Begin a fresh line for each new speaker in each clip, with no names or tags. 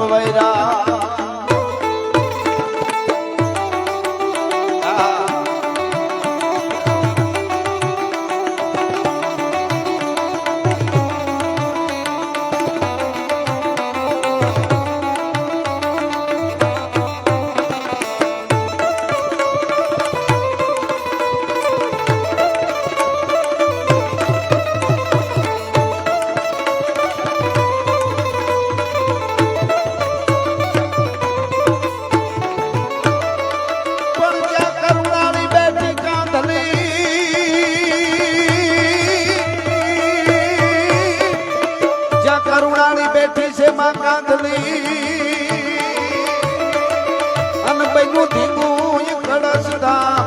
વૈરા બેઠી છે માં કાંધલી અન બૈનું ધીંગું કળશ ધામ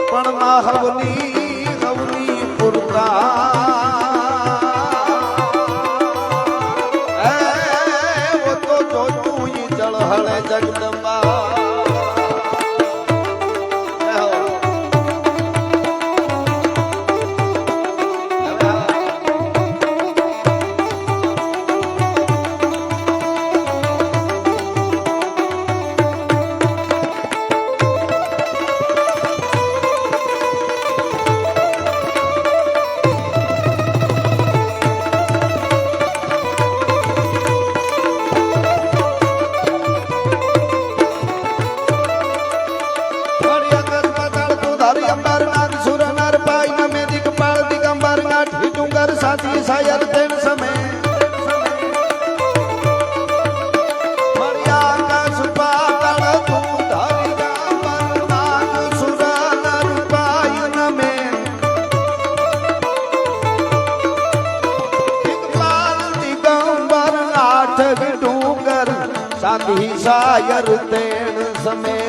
પણ માં હવની પુરતા એ તો જોતું જળ હળે જગદંબા સાથી સાયર તેમ સમય મર્યા આકાશ પાતાળ તું ધારી ગામર નાગ સુરા રૂપાય નમે ઇકબાલ દિગંબર આઠ ડુંગર સાથી સાયર તેમ સમય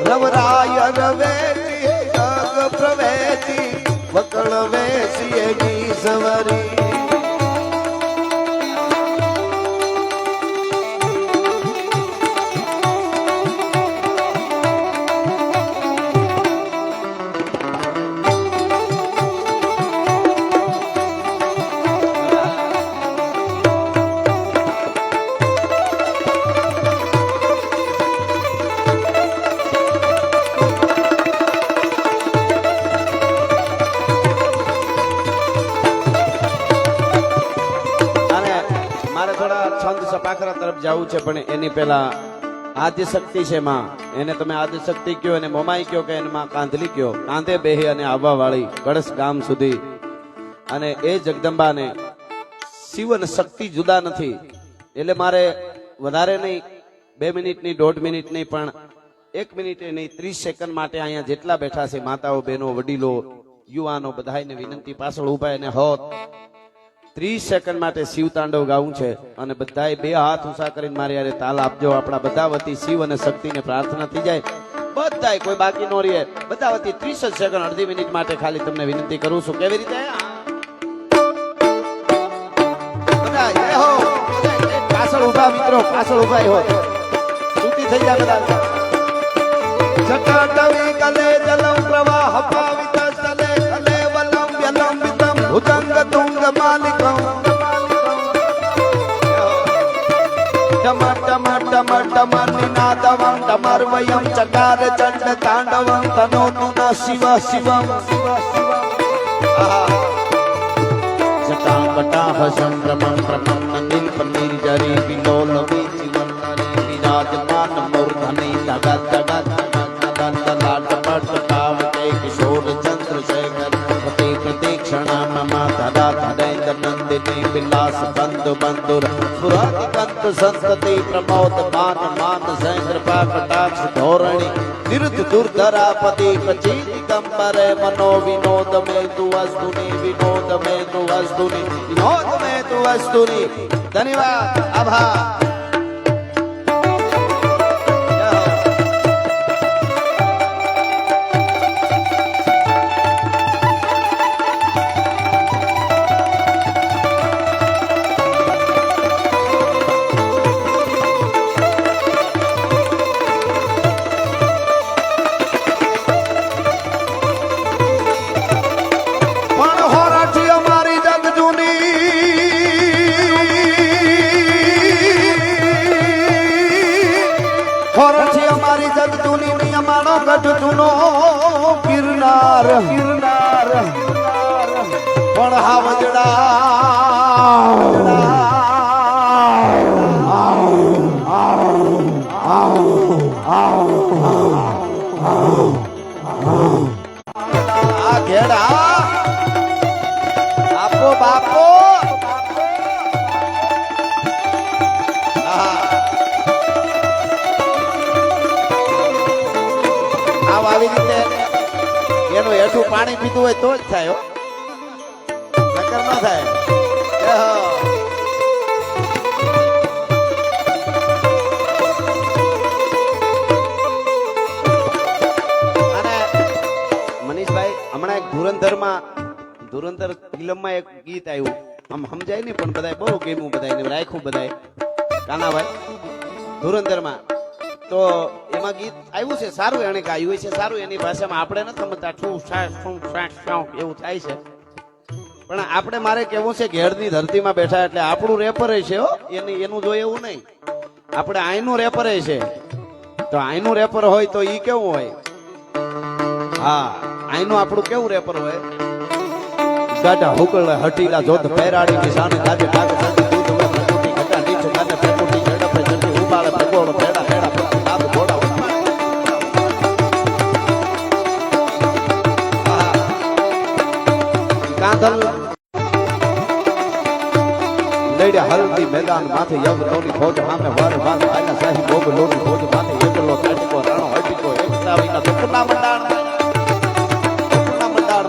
રવરાય રવેતી જગ પ્રવેતી વકળ વેસીએ સવરી સપાખરા તરફ જવું છે પણ એની પહેલા આદ્ય શક્તિ છે માં એને તમે આદ્ય શક્તિ કયો એને મોમાઈ કયો કે એને માં કાંધલી કયો કાંધે બેહી અને આવવા વાળી કળશ ગામ સુધી અને એ જગદંબાને શિવ અને શક્તિ જુદા નથી એટલે મારે વધારે નહીં 2 મિનિટની 1.5 મિનિટ નહીં પણ 1 મિનિટ નહીં 30 સેકન્ડ માટે અહીંયા જેટલા બેઠા છે માતાઓ બહેનો વડીલો યુવાનો બધાને વિનંતી પાછળ ઉભા અને હોત 30 સેકન્ડ માટે શિવ તાંડવ ગાવું છે અને બધાએ 2 હાથ ઊંચા કરીને મારી યારે તાલ આપજો આપણા બધા વતી શિવ અને શક્તિને પ્રાર્થના થઈ જાય બધાએ કોઈ બાકી ન રહે બધા વતી 30 સેકન્ડ અડધી મિનિટ માટે ખાલી તમને વિનંતી કરું છું કેવી રીતે બધા જય હો પાછળ ઊભા મિત્રો પાછળ ઊભા હો છૂટી થઈ જાય બધા જટાટવી કલે જલમ પ્રવાહ પાવિત ચલે કલે વલમ વ્યલમ વિતમ ભુજંગ તુંગ માલિકમ ટમ ટમ ટમ ટમ નિનાદવમ ટમર્વયમ ચકાર ચંડ તાંડવમ તનોતુ ન શિવ શિવમ જટા કટા હસમ પ્રમમ પ્રમમ નીલ પનીર જરી વિલોલ વિજીવન વિરાજમાન મૂર્ધની જગત જગત લાટ પટ કાવતે કિશોર ચંદ્રશેખર પતિ પ્રતીક્ષણા મમ ધરા ધરેન્દ્ર નંદિની વિલાસ બંધુ બંધુર પુરાતિ કંત સંતતિ પ્રમોદ માન માન સેન્દ્ર કટાક્ષ ધોરણી નિરુદ્ધ દુર્ધરાપતિ કચી દિગંબરે મનો વિનોદ મે તુ વસ્તુની વિનોદ મે તુ વસ્તુની વિનોદ મે તુ વસ્તુની ધન્યવાદ આભાર ગઢ જૂનો ગિરનાર ગિરનાર પણ આ ઘેડા આપો બાપો આવી રીતે એનું હેઠું પાણી પીધું હોય તો જ થાય નકર ન થાય. અને મનીષભાઈ હમણાં એક ધુરંધર ફિલ્મમાં એક ગીત આવ્યું આમ સમજાય નહીં પણ બધાય બહુ ગેમું બધાય રાખ્યું બધાય કાનાભાઈ ધુરંધરમાં તો એમાં ગીત આવ્યું છે સારું એને ગાયું છે સારું એની ભાષામાં આપણે નથી સમજતા એવું થાય છે પણ આપણે મારે કેવું છે ઘેડની ધરતીમાં બેઠા એટલે આપણું રેપર છે એનું જોઈએ એવું નહીં આપણે આઈનું રેપર છે તો આઈનું રેપર હોય તો ઈ કેવું હોય હા આઈનું આપણું કેવું રેપર હોય ગાડા હુકળ હટીલા જોત પેરાડી કિસાન કાજે કાગ સાજી દૂધ મે પ્રકૃતિ ઘટા નીચ કાજે પ્રકૃતિ ઝડપે ઝડપે ઉબાળે ભગોળ ભેડા ભેડા આપ ઘોડા કાંધલ લેડે હલ્દી મેદાન માથે યવ લોની ફોજ સામે વાર વાર આના સાહી ભોગ લોની ફોજ માથે એકલો તટકો રાણો હટીકો એકતાવીના દુખના મંડાણ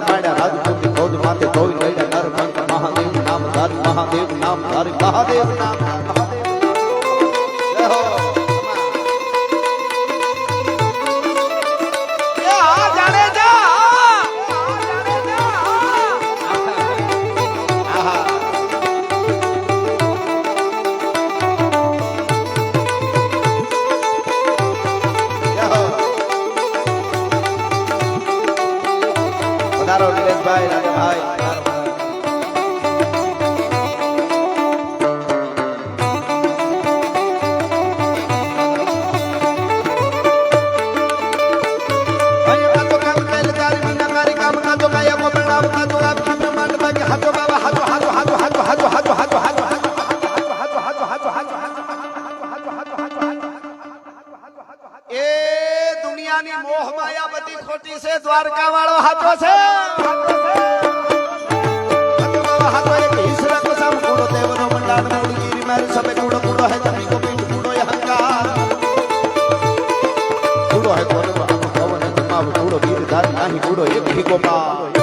માડ્યા રાજપૂતની ફોજ માથે ધોઈ લેડે નર મંત મહાદેવ નામ ધારી મહાદેવ નામ ધારી મહાદેવ નામ દ્વારકા વાળો હાથો છે હાથો એક ઈશ્વર કો સામ કુડો દેવનો મંડાણ મૂળગીરી મારી સબે કુડો કુડો હે તમી કો પીઠ કુડો અહંકાર કુડો હે કોને પવન તમાવ કુડો ગીર ધારી નાહી કુડો એક હી ગોપાલ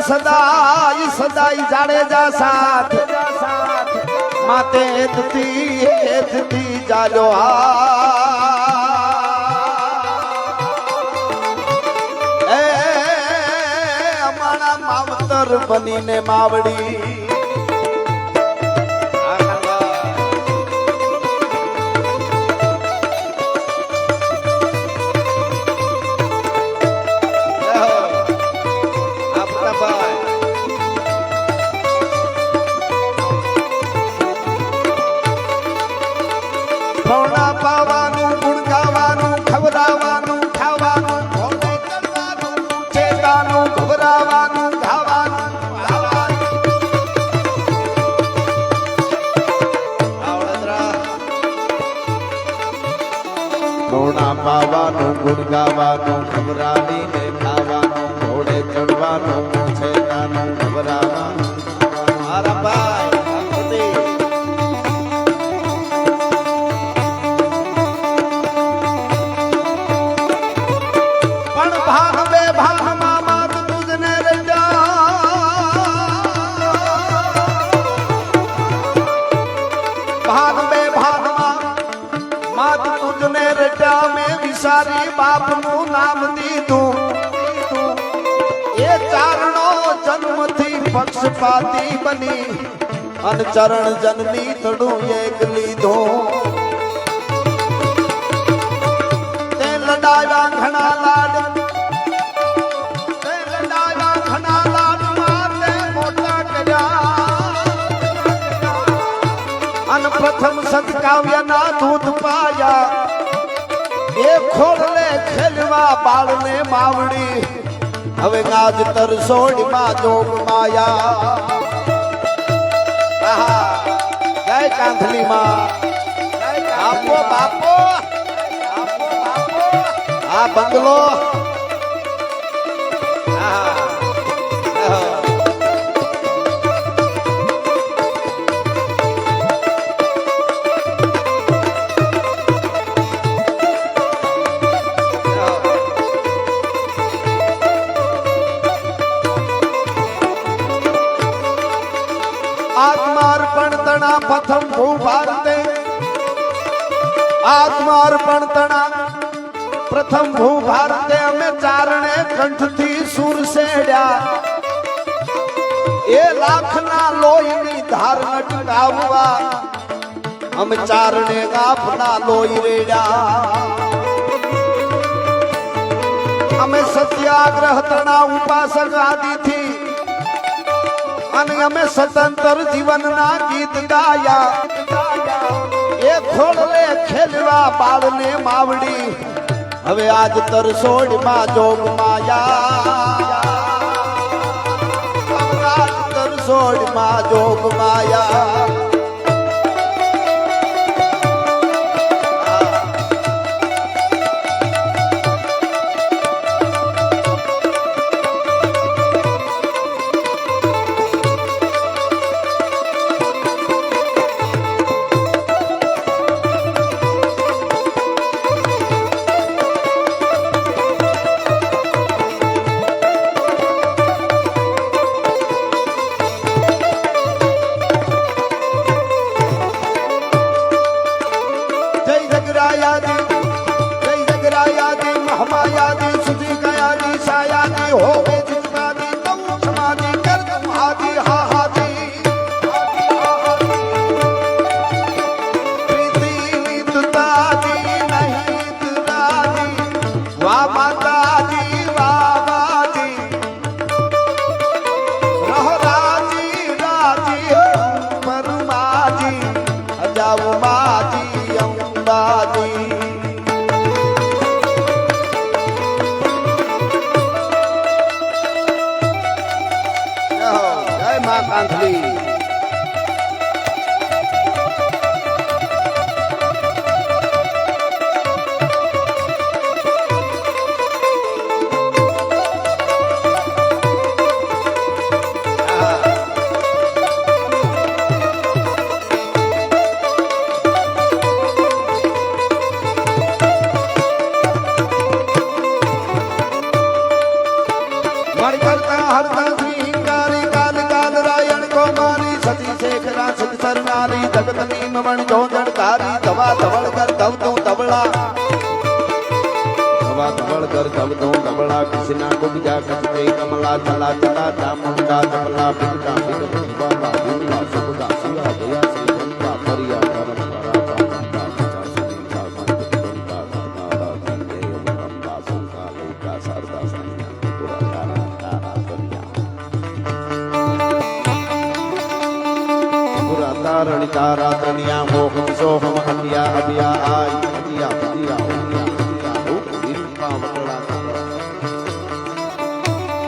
સદાઈ સદાઈ જાડેજા સાથ માતે એતતી જાજો એ અમારા માવતર બનીને માવડી પાવાનું ગુણ ગાવાનું ખવડાવવાનું ખાવાનું ચેતાનું ગભરાવાનું ધાવાનું ગાવાનું ખબરાલીને ખાવાનું ઘોડે ચડવાનું છે ગાનું ખબરાવાનું મારા ભાઈ પણ ભાગ બે ભાગમાં માત તુજને રજા ભાગ બે ભાગમાં માત તુજને રજા મેં વિસારી બાપનું નામ દીધું એ ચારણો જન્મથી પક્ષપાતી બની અન ચરણ જનની તડું એક લીધું તે લડાવ્યા ઘણા લાડ તે લડાવ્યા ઘણા લાડ મારને મોટા કર્યા અન પ્રથમ સત્કાવ્યના દૂધ પાયા એ ખોડલે ખેલવા બાળને માવડી હવે ગાજ તરસોડીમાં જોગ માયા જય કાંધલી માં આપો બાપો આ બંગલો આત્માર્પણ તણા પ્રથમ ભૂ ભારતે આત્માર્પણ તણા પ્રથમ ભૂ ભારતે અમે ચારણે કંઠથી સુર સેડ્યા એ લાખના લોહીની ધાર નટકાવવા અમે ચારણે ગાફના લોહી રેડ્યા અમે સત્યાગ્રહ તણા ઉપાસક આદિથી અને અમે સ્વતંત્ર જીવનના ગીત ગાયા એ ખોડલે ખેલવા બાળને માવડી હવે આજ તરસોડમાં જોગ માયા આજ તરસોડમાં જોગ માયા કાંધલી જગતની મવણ જોંજણ તારી ધવા ધવળ કર ધવતું તબળા ધવા ધવળ કર ધવતું તબળા કૃષ્ણા કુબજા કચતે કમલા ચલા ચલા ચામુંડા ચપલા બિગડા બિગડા બાબુલા સુબગા સુયા દયા શ્રી ગંગા પરિયા પરંપરા બાબા સુનિકા ગંગા ગંગા ગંગે ગંગા સંકા લોકા સરદા સંયા પુરા તારા તારા તારણી તારા તણિયા મોહમ સોહમ હટિયા અભિયા આય હટિયા હટિયા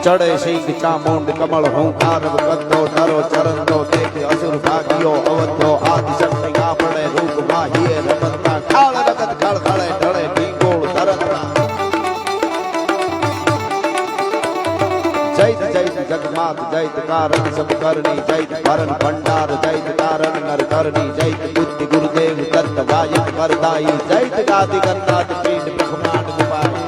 ચડે શીખ ચામુંડ કમળ હુંકાર કદ્દો તારો ચરણ તો દેખ અસુર ભાગ્યો અવધો આદિ શક્તિ આપડે રૂપ માહીએ રમતના ખાળ રગત ખળ ખળે ઢળે ઢીંગોળ ધરતના मात जैत कारण सब करनी जैत भरण भंडार जैत कारण नर करनी जैत बुद्धि गुरुदेव दत्त वायु वरदाई जैत गादि गन्नाथ पीठ ब्रह्मांड गोपाल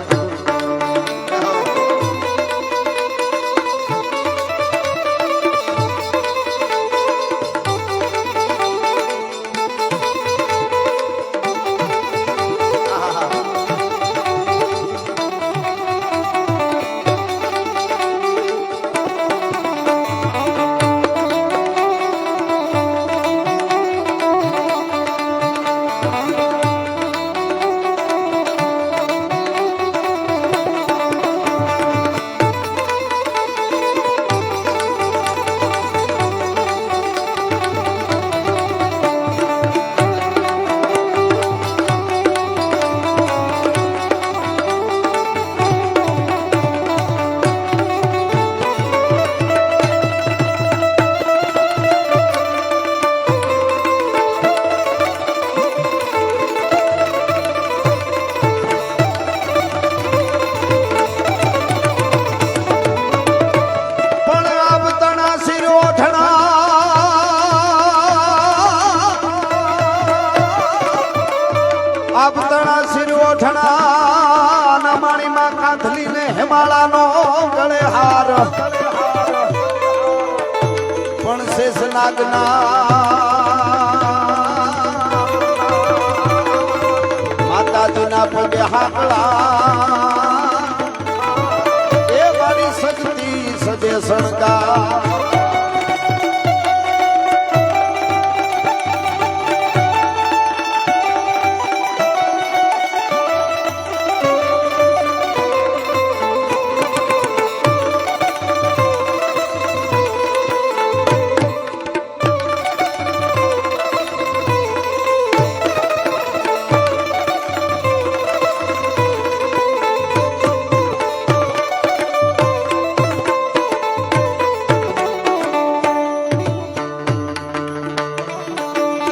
માતાજીના પગે હાકલા એ મારી સજતી સજે સણગા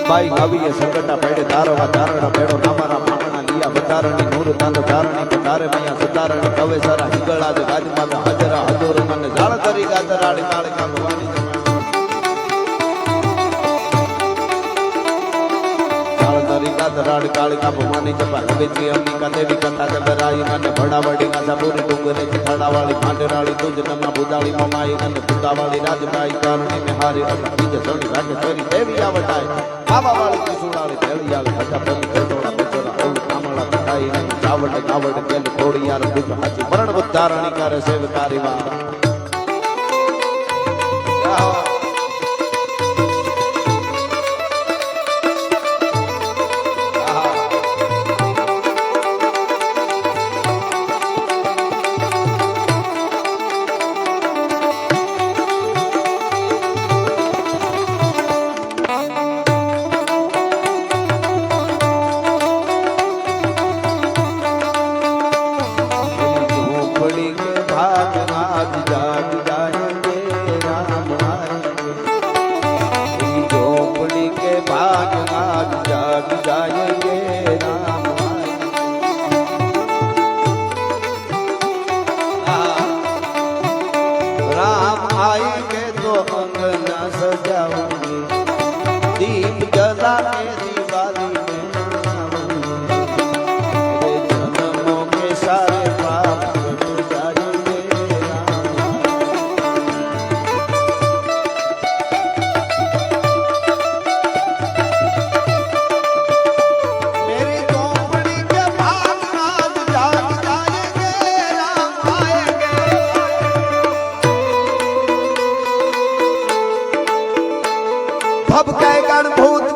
बाई गावी संकटा पेड़े तारवा तारणा पेड़ो नामारा माणना लिया बतारणी नूर तांद तारणी पतारे मैया सतारणी कवे सारा हिगळा दे गाजमा में हजरा हजूर मन जाळ तरी गातराड़ी कालिका भवानी जाळ तरी गातराड़ी कालिका भवानी जपा बेची अंबिका देवी कथा जबराई मन बड़ावड़ी गाजा पूरी डूंगरे छड़ावाली भांडराड़ी तुझ नमा बुदाली ममाई नन बुदावाली राजबाई कारणी में हारी बीज सोनी राजेश्वरी देवी आवटाई बाबा वाली किशोराली भेड़ियाली हटा पनी कटोरा बचोरा औ कामला कटाई ने चावट कावट केल कोड़ी यार दुख हाची वरण उद्धारणी करे सेवकारी वा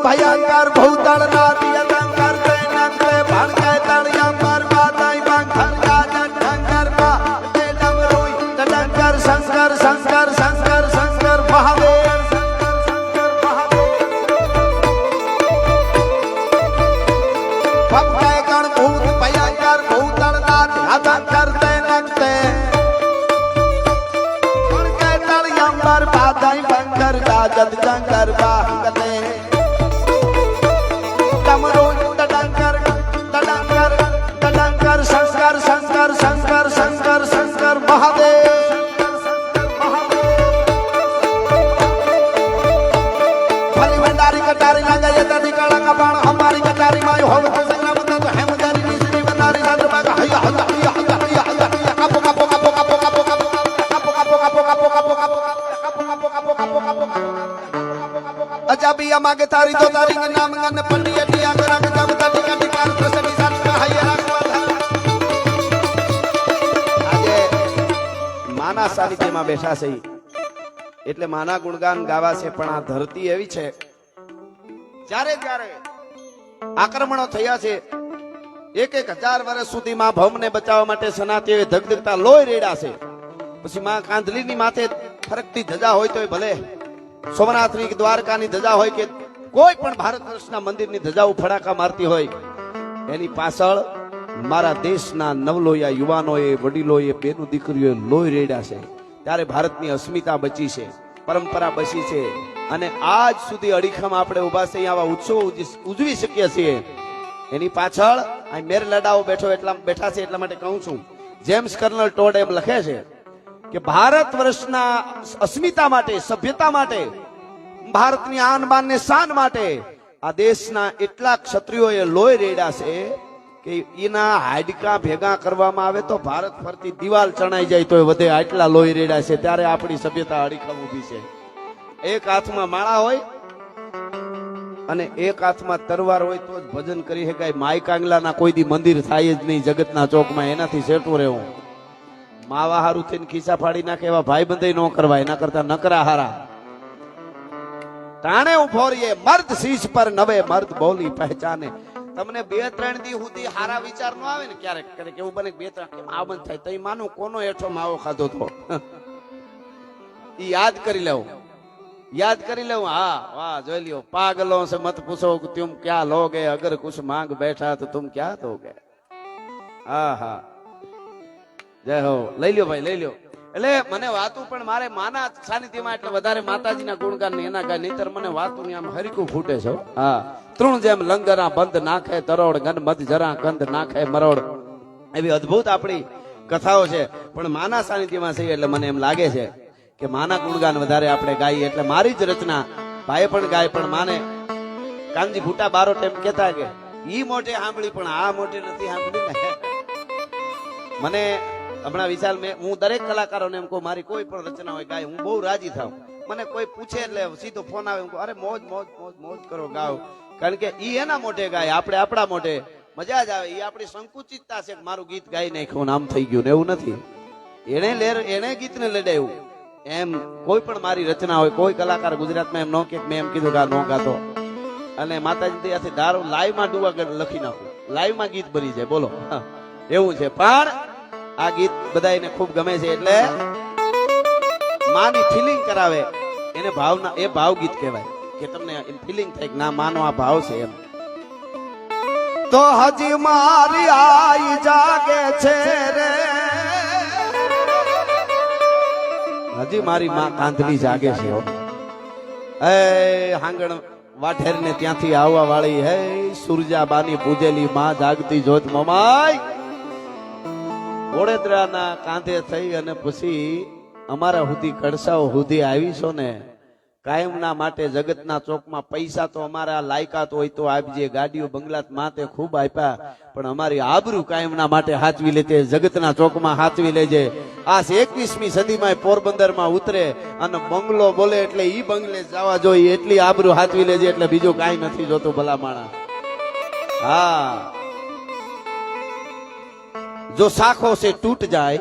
भयंकर भूतल नादी अलंकार नंदे भड़के तड़िया पर बाताई बंखल गाजन ढंगर बा ते डमरुई डंगर शंकर शंकर शंकर शंकर महादेव भड़के गण भूत भयंकर भूतल नादी अलंकार नंदे भड़के तड़िया पर बाताई बंखल गाजन ढंगर बा शंकर शंकर शंकर शंकर शंकर महादेव માગે તારી તો તારી કે નામ ગન પંડિયટી આગર આગ ગમ તાટી કાટી પાર પ્રસની સાટકા હૈયા રાખવા આજે માના સાનિધ્યમાં બેઠા છે એટલે માના ગુણગાન ગાવા છે પણ આ ધરતી એવી છે જ્યારે જ્યારે આક્રમણો થયા છે 1000 વર્ષ સુધી માં ભૌમને બચાવવા માટે સનાતીઓએ ધગધગતા લોહી રેડા છે પછી માં કાંધલીની માથે ફરકતી ધજા હોય તોય ભલે સોમનાથની દ્વારકાની ધજા હોય કે કોઈ પણ ભારત વર્ષના મંદિરની ધજાઓ ફડાકા મારતી હોય એની પાછળ મારા દેશના નવલોયા યુવાનોએ વડીલોએ બેનું દીકરીઓએ લોહી રેડ્યા છે ત્યારે ભારતની અસ્મિતા બચી છે પરંપરા બચી છે અને આજ સુધી અડીખમ આપણે ઉભા છે આવા ઉત્સવો ઉજવી શકીએ છીએ એની પાછળ આ મેર લડાઓ બેઠા છે એટલા માટે કહું છું જેમ્સ કર્નલ ટોડ એમ લખે છે કે ભારત વર્ષના અસ્મિતા માટે સભ્યતા માટે ભારતની આન બાન ને શાન માટે આ દેશના એટલા ક્ષત્રિયોએ લોહી રેડ્યા છે કે એના હાડકા ભેગા કરવામાં આવે તો ભારત ફરતી દિવાલ ચણાઈ જાય તો વધે આટલા લોહી રેડ્યા છે ત્યારે આપણી સભ્યતા અડીખમ ઊભી છે એક હાથમાં માળા હોય અને એક હાથમાં તરવાર હોય તો જ ભજન કરી શકાય માય કાંગલાના કોઈ દી મંદિર થાય જ નહીં જગતના ચોકમાં એનાથી સેટું રહેવું માવા હારું થઈને ખિસ્સા ફાડી નાખે એવા ભાઈ બંધ ન કરવા એના કરતા નકરા હારા તાણે ઉભો રહીએ મર્દ શીશ પર નવે મર્દ બોલી પહેચાને તમને 2-3 દી સુધી હારા વિચાર નો આવે ને ક્યારેક ક્યારેક એવું બને 2-3 કેમ આ બંધ થાય તઈ માનું કોનો હેઠો માવો ખાધો તો ઈ યાદ કરી લેવું હા વાહ જોઈ લ્યો પાગલો સે મત પૂછો तुम क्या लोगे अगर कुछ मांग बैठा तो तुम क्या दोगे હા હા જય હો લઈ લ્યો ભાઈ લઈ લ્યો એટલે મને વાતું પણ મારે માના સાનિધ્યમાં એટલે વધારે માતાજીના ગુણગાન ને એના ગાય નહીતર મને વાતું ની આમ હરીકું ફૂટે છે હા તૃણ જેમ લંગરા બંધ નાખે તરોડ ગન મધ જરા કંદ નાખે મરોડ એવી અદ્ભુત આપણી કથાઓ છે પણ માના સાનિધ્યમાં છે એટલે મને એમ લાગે છે કે માના ગુણગાન વધારે આપણે ગાઈએ એટલે મારી જ રચના ભાઈ પણ ગાય પણ માને કાનજી ભૂટા બારોટ એમ કહેતા કે ઈ મોટે સાંભળી પણ આ મોટે નથી સાંભળી ને મને હમણાં વિશાલ હું દરેક કલાકારોને એમ કહું મારી કોઈ પણ રચના હોય ગાય હું બહુ રાજી થાઉં મને કોઈ પૂછે એટલે સીધો ફોન આવે હું કહું અરે મોજ મોજ મોજ મોજ કરો ગાઓ કારણ કે ઈ એના મોઢે ગાય આપણે આપણા મોઢે મજા જ આવે ઈ આપણી સંકુચિતતા છે કે મારું ગીત ગાઈ નાખ્યું આમ થઈ ગયું ને એવું નથી એને ગીતને લડાયું એમ કોઈ પણ મારી રચના હોય કોઈ કલાકાર ગુજરાતમાં એમ ન કે મેં એમ કીધું કે આ નો ગાતો અને માતાજી દયાથી ધારો લાઈવમાં ડુવા લખી નાખું લાઈવમાં ગીત બની જાય બોલો એવું છે પણ આ ગીત બધાને ખૂબ ગમે છે એટલે માની ફિલિંગ કરાવે એને ભાવના એ ભાવ ગીત કહેવાય કે તમને ફિલિંગ થાય કે ના માનો આ ભાવ છે એમ તો હજી મારી આઈ જાગે છે રે હજી મારી માં કાંધલી જાગે છે એ હાંગણ વાઠેર ને ત્યાંથી આવવા વાળી હે સુરજાબાની પૂજેલી માં જાગતી જોત મમાઈ વડોદરાના કાંધે થઈ અને પછી અમારા સુધી કડસાઓ સુધી આવીશો ને કાયમના માટે જગતના ચોકમાં પૈસા તો અમારા લાયકાત હોય તો આપજે ગાડીઓ બંગલાત માતે ખૂબ આપ્યા પણ અમારી આબરૂ કાયમના માટે હાચવી લેજે જગતના ચોકમાં હાચવી લેજે આ 21મી સદીમાં પોરબંદરમાં ઉતરે અને બંગલો બોલે એટલે ઈ બંગલે જવા જોઈએ એટલી આબરૂ હાચવી લેજે એટલે બીજું કાંઈ નથી જોતું ભલા માણા હા जो शाखों से टूट जाए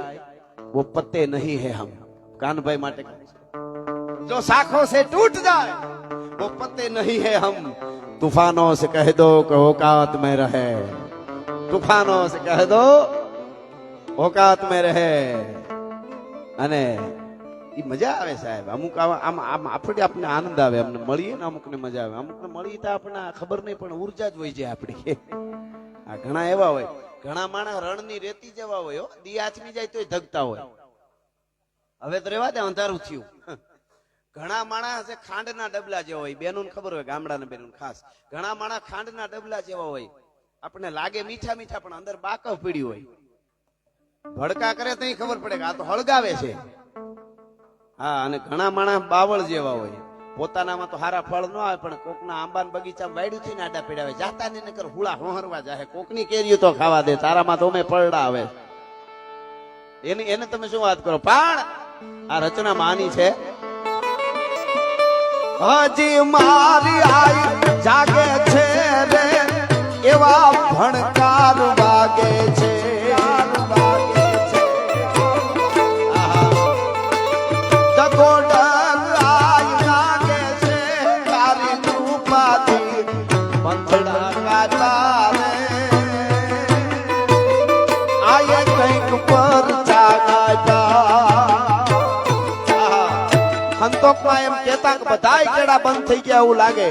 वो पत्ते नहीं है हम कानभाई माटे जो शाखों से टूट जाए वो पत्ते नहीं है हम तूफानों से कह दो कि औकात में रहे तूफानों से कह दो औकात में रहे અને ઈ મજા આવે સાહેબ અમુક આમ આપણે આનંદ આવે અમને મળીએ ને અમુકને મજા આવે અમુકને મળી તો આપણને ખબર નહીં પણ ઉર્જા જ હોય છે આપણી આ ઘણા એવા હોય ઘણા માણસ રણની રેતી જેવા હોય દી આચમી જાય તોય ધગતા હોય હવે તો રેવા દે અંધારું થયું ઘણા માણસ ખાંડના ડબલા જેવા હોય બેનું ખબર હોય ગામડાના બેનું ખાસ ઘણા માણસ ખાંડના ડબલા જેવા હોય આપણને લાગે મીઠા મીઠા પણ અંદર બાકફ પડી હોય ભડકા કરે તો ખબર પડે કે આ તો હળગાવે છે હા અને ઘણા માણસ બાવળ જેવા હોય પોતાનામાં તો હારા ફળ ન આવે પણ કોકના આંબાના બગીચામાં વાડ્યું થઈને આડા પીડાવે જાતા ને નકર હુળા હોહરવા જાય કોકની કેરીઓ તો ખાવા દે તારામાં તો અમે પલડા આવે એને તમે શું વાત કરો પણ આ રચના માની છે હજી મારી આઈ જાગે છે રે એવા ભણકાર વાગે છે જગોડર આઈ લાગે છે તારી કૃપાથી બંધડા ગાતા રે આયે કંઈક પર સંતોકમાં એમ કહેતા કે બધાય કેળા બંધ થઈ ગયા એવું લાગે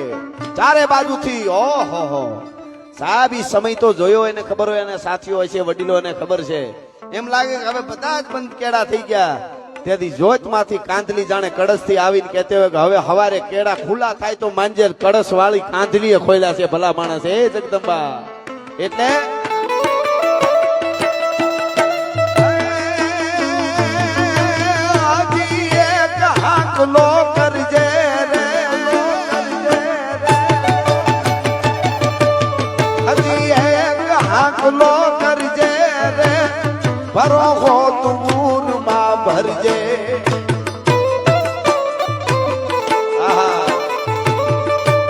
ચારે બાજુથી ઓહો સાહેબ ઈ સમય તો જોયો એને ખબર હોય અને સાથીઓ હોય છે વડીલો એને ખબર છે એમ લાગે કે હવે બધા જ બંધ કેળા થઈ ગયા તેથી જોતમાંથી કાંધલી જાણે કળશથી આવીને કહેતે હોય કે હવે હવારે કેળા ખુલ્લા થાય તો માંજેર કળશ વાળી કાંધલીએ ખોલ્યા છે ભલા માણસ એ જગદંબા એટલે લો કરજે રે હજી એક હાકલો કરજે રે ભરો હો તું માં ભરજે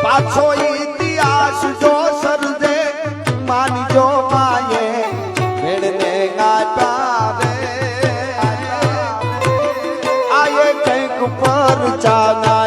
પાછો ઇતિહાસ જો સરજે માનજો માયે મેળને ગાતા રે આયે કંઈક પર ચાના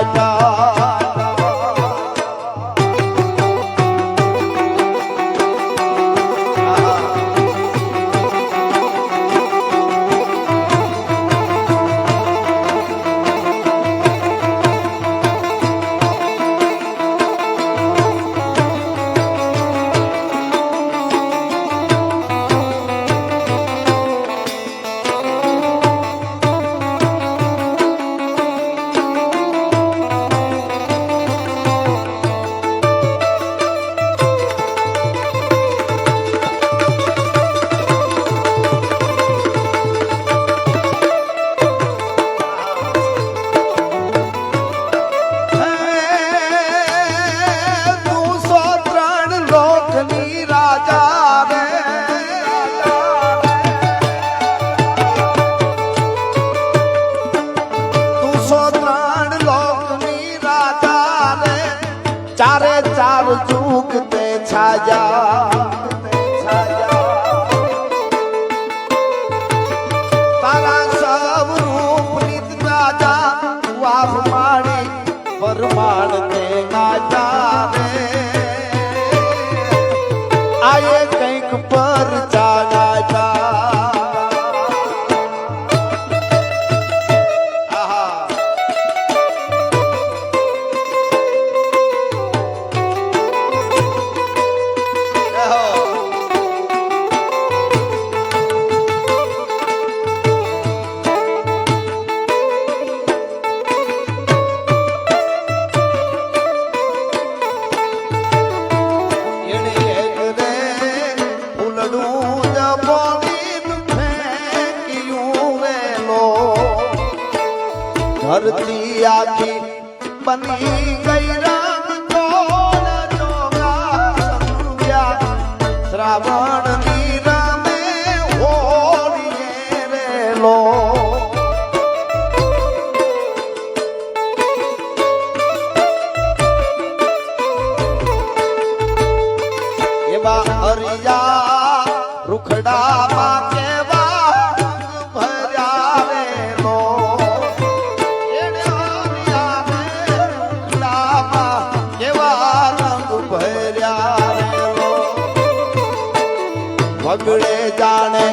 ચારે ચાર ચૂક તે છાજા તારા સબ રૂપ નિત રાજા વાફ માણી પરમાણ તે ગાજા રે આયે કંઈક પર ચાના ધરતી આખી બની ગઈ રામ કોણ જોગા સંગ્યા શ્રાવણ ની રમે હોળીએ રેલો એવા હરિયા રૂખડામાં વગડે જાણે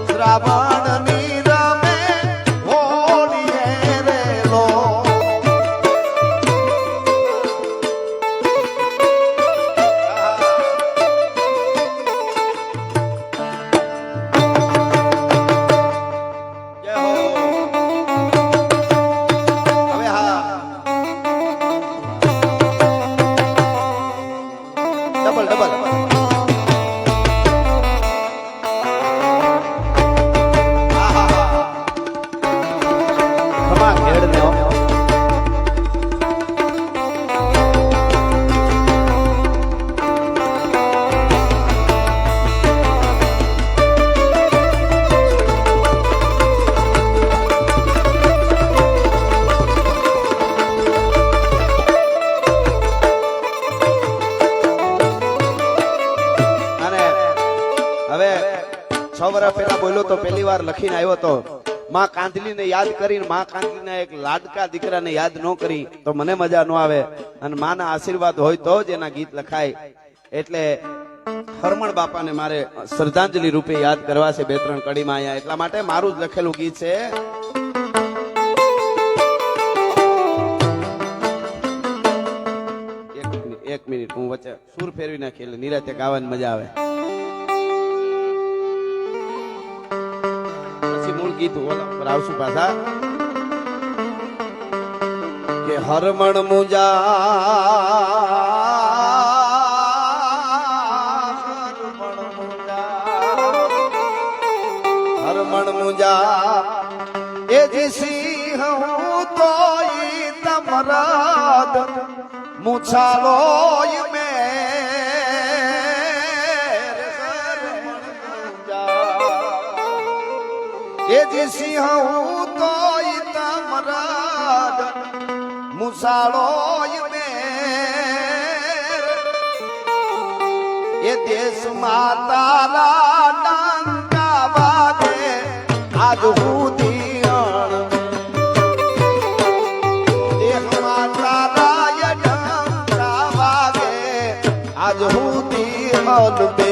શ્રાવણ ની રમે હોળીએ રેલો વર્ષ પહેલા બોલ્યો તો પહેલી વાર લખીને આવ્યો તો માં કાંધલીને યાદ કરીને માં કાંધલીના એક લાડકા દીકરાને યાદ ન કરી તો મને મજા ન આવે અને માના આશીર્વાદ હોય તો જ એના ગીત લખાય એટલે હરમણ બાપાને મારે શ્રદ્ધાંજલિ રૂપે યાદ કરવા છે બે ત્રણ કડીમાં અહીંયા એટલા માટે મારું જ લખેલું ગીત છે એક મિનિટ હું વચ્ચે સુર ફેરવી નાખી એટલે નિરાતે ગાવાની મજા આવે પછી મૂળ ગીત ઓલા પર આવશું પાછા કે હરમણ મુજા હરમણ મુજા એ જી સિંહ હું તો ઈ તમરાદ મુછાલોય મે એ જી સિંહ હું તો ઈ તમરાદ મુછાલોય મે એ દેશ માતારા ડંકા વાગે આજ સુધી દેશ માતારા ડંકા વાગે આજ સુધી હલબે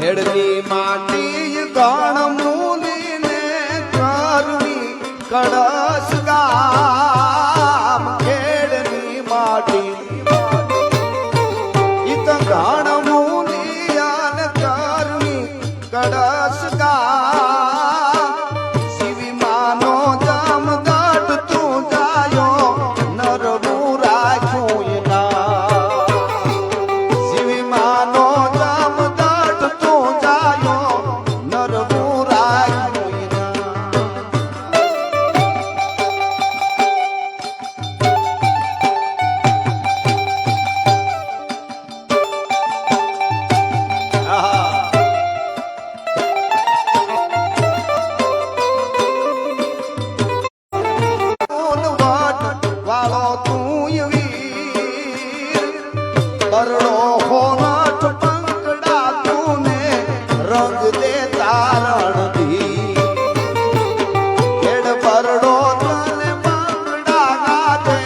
ખેડની માટી ગણ મૂલીને કરવી કળશ ગામ ખેડની માટી ઈ તો ગણ મૂલિયાન કરવી કળશ ગામ શિવી માનો જમગઢ તું જાયો નરવું રાખ્યું એના શિવી માનો બરડો હોનાથ પંકડા તુને રંગ દે તારણ દી ખેડ બરડો તને પંકડા ગાતે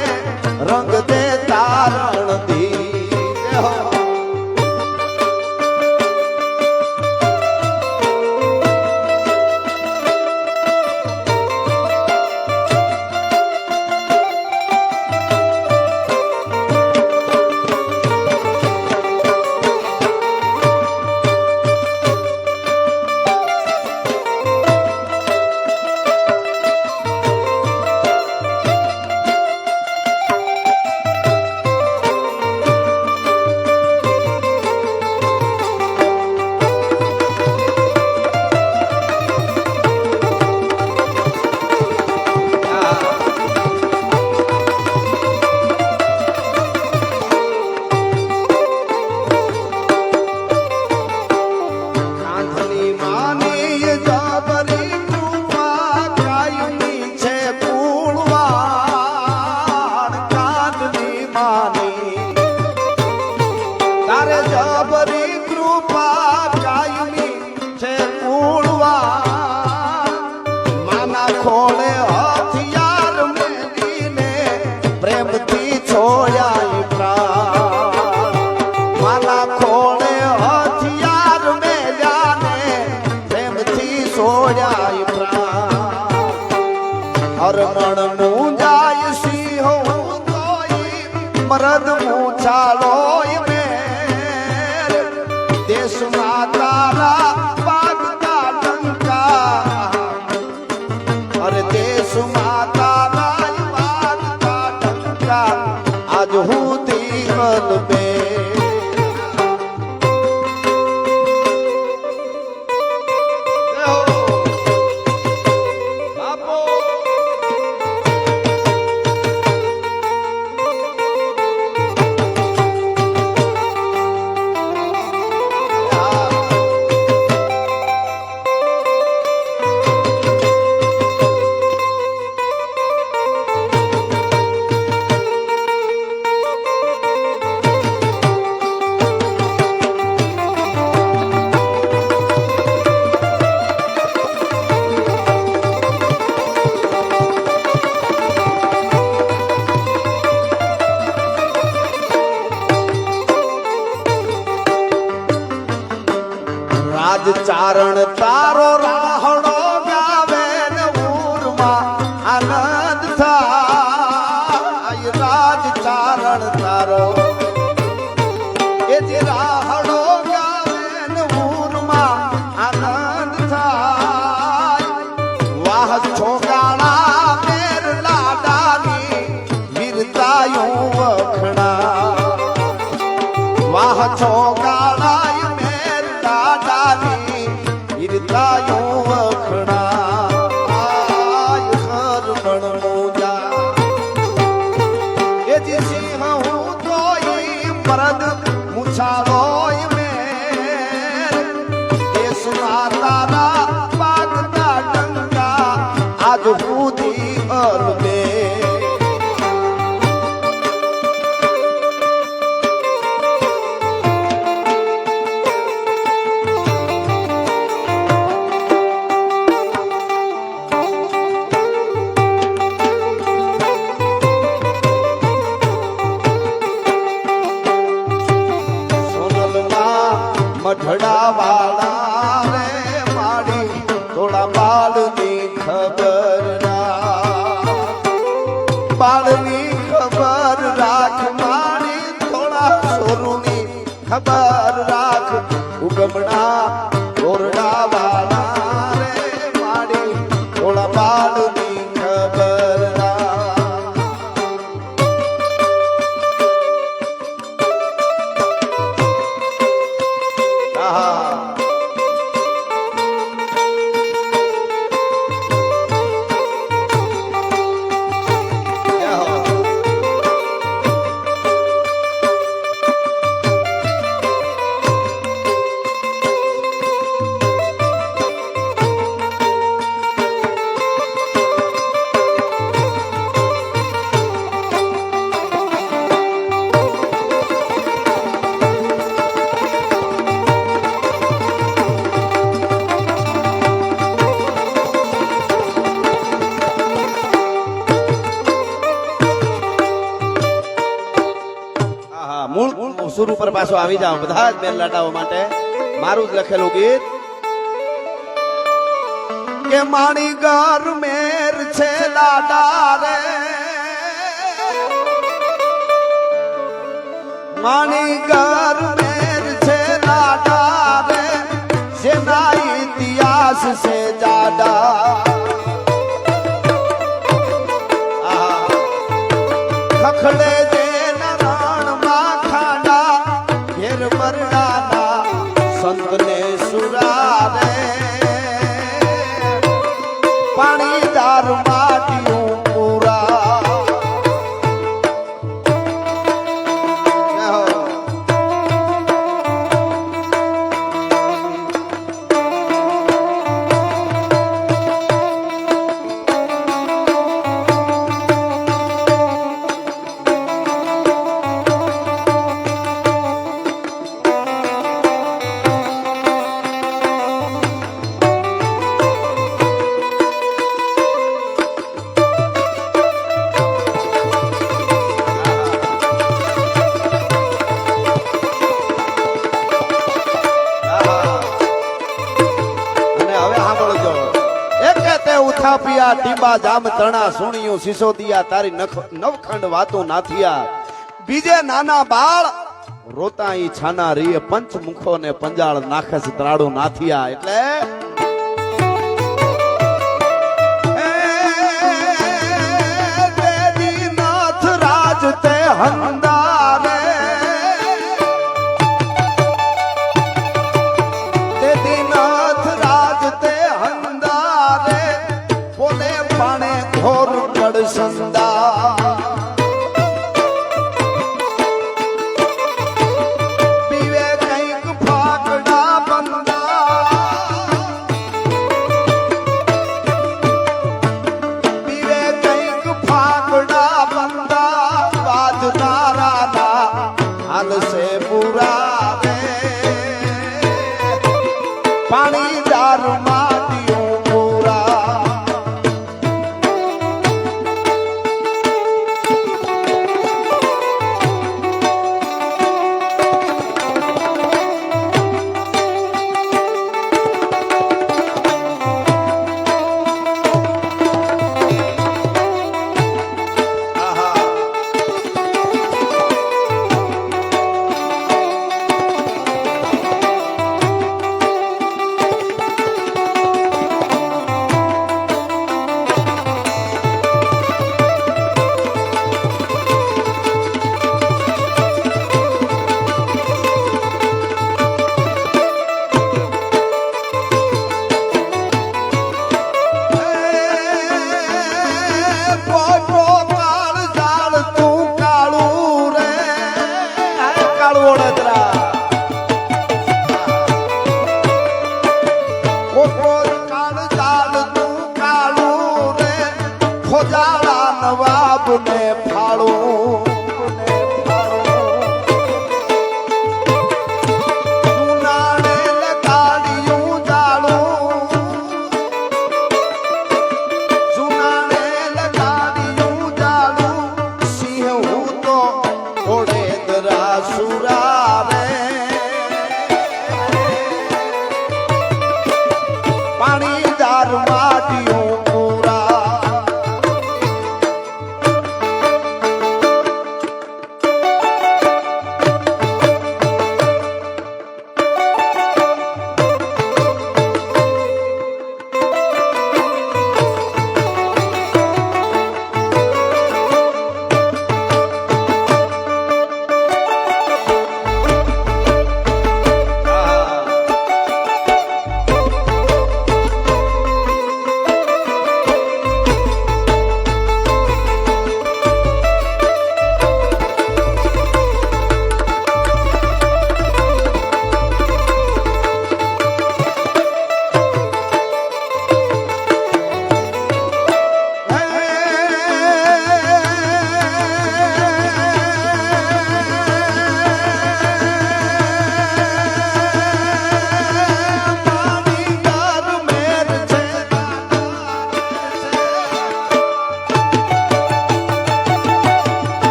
રંગ દે તારણ દી ખોળે હથિયાર મેલીને પ્રેમથી છોડ્યા પ્રાણ માલા ખોળે હથિયાર મેલ્યાને પ્રેમથી છોડ્યા પ્રાણ હરમણ મુંજ ચારણ તારો રાહડો ગાવે ને ઉરમાં આનંદ થાય રાજ ચારણ તારો એ જે રાહડો ગાવે ને ઉરમાં આનંદ થાય વાહ છોગાણા મેર લાડાની વીરતાયું વખણા વાહ છોગાણા મેર લાડાની વીરતાયું વખણા આય હરણ મોજા એ જે સિંહ હું તોય મરદ મુછાળોય મેર એ સુના તારા પાગના ડંકા આજ સુધી અલબે મઢડા વાળા રે માડી થોડા બાળની ખબર બાળની ખબર રાખ માડી થોડા સોરુની ખબર રાખ ઉગમણા ઓરડા વાળા રે માડી થોડા બાળની ખબર રાખ મૂળ સુર ઉપર પાછો આવી જાઓ બધા જ બેન લાટાઓ માટે મારું જ લખેલું ગીત કે માણી ગર મેર છે લાડા રે માણી ગર મેર છે લાડા રે જેના ઇતિહાસ સે જાડા ખખડે સંતને સુરારે પાણીદાર માટીયું પૂરા પિયા ટીંબા જામ તણા સુણિયું સિસોદિયા તારી નવખંડ વાતો નાથિયા બીજે નાના બાળ રોતા ઈ છાના રીએ પંચ મુખો ને પંજાળ નાખસ ત્રાડો નાથિયા એટલે દેદી નાથ રાજ તે હંદારે દેદી નાથ રાજ તે હંદારે બોલે પાણે ઘોર કડ સંદા પીવે કઈક ફાકડા બંદા પીવે કઈક ફાકડા બંદા વાજનારા ના હાલ સે બુરા રે પાણી દારૂ માટીયું પૂરા કોટો કાળ જાળ તું કાળું રે કાળું ઓળતરા કોટો કાળ જાળ તું કાળું રે ખોજાળા નવાબ ને ફાળું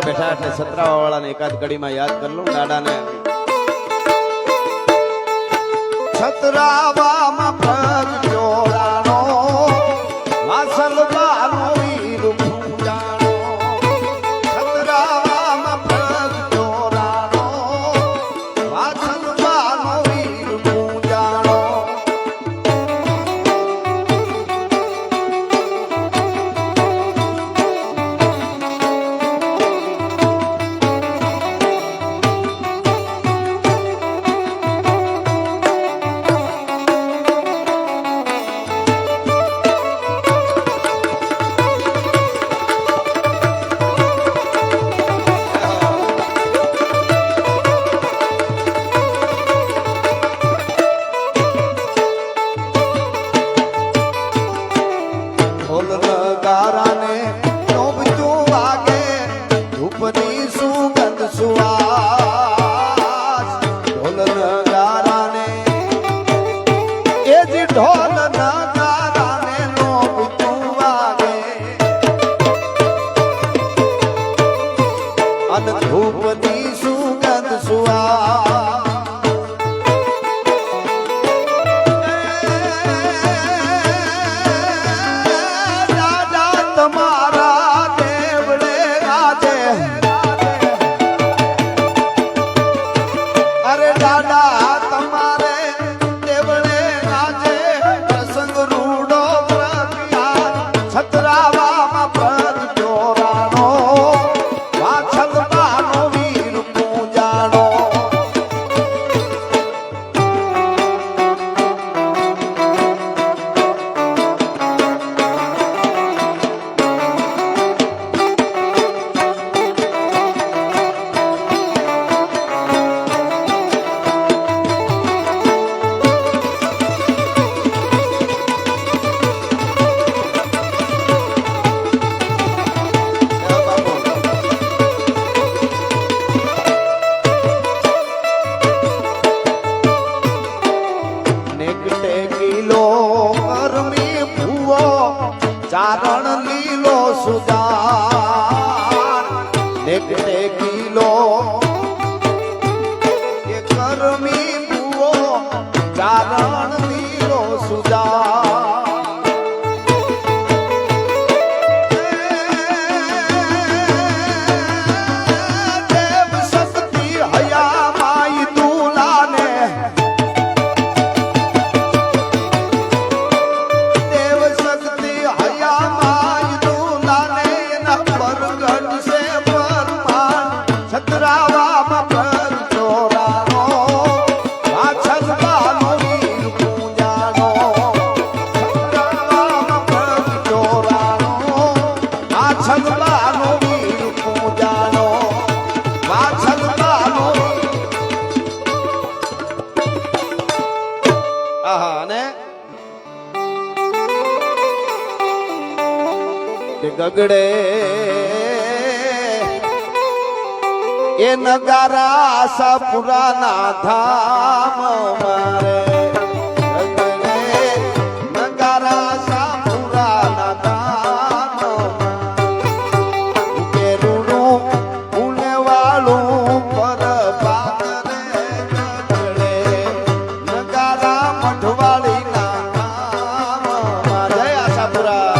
બેઠા એટલે સતરાવા વાળાને એકાદ ઘડીમાં યાદ કરી લઉં દાદાને છતરાવામાં પગ જોડાનો વાસલવાનો વીર પૂજાનો છતરાવામાં પગ જોડાનો વાસલવાનો વીર પૂજાનો ધૂપની સુગંધ સુવા દાદા તમારા દેવડે આજે અરે દાદા તમારે દેવડે આજે પ્રસંગ રૂડો પ્રખ્યાત છતરાવામાં પગ જોરાનો વાછલવાનો વીર પૂજાનો એક ટેકીલો એ કરમી ભૂવો ચારણ વીરો સુજા ગગડે એ નગારા આશાપુરાના ધામ મારે ગગડે નગારા આશાપુરાના ધામ કે રૂડું પુણે વાળું પર પાદરે ગગડે નગારા મઠવાળીના ધામ મારે આશાપુરા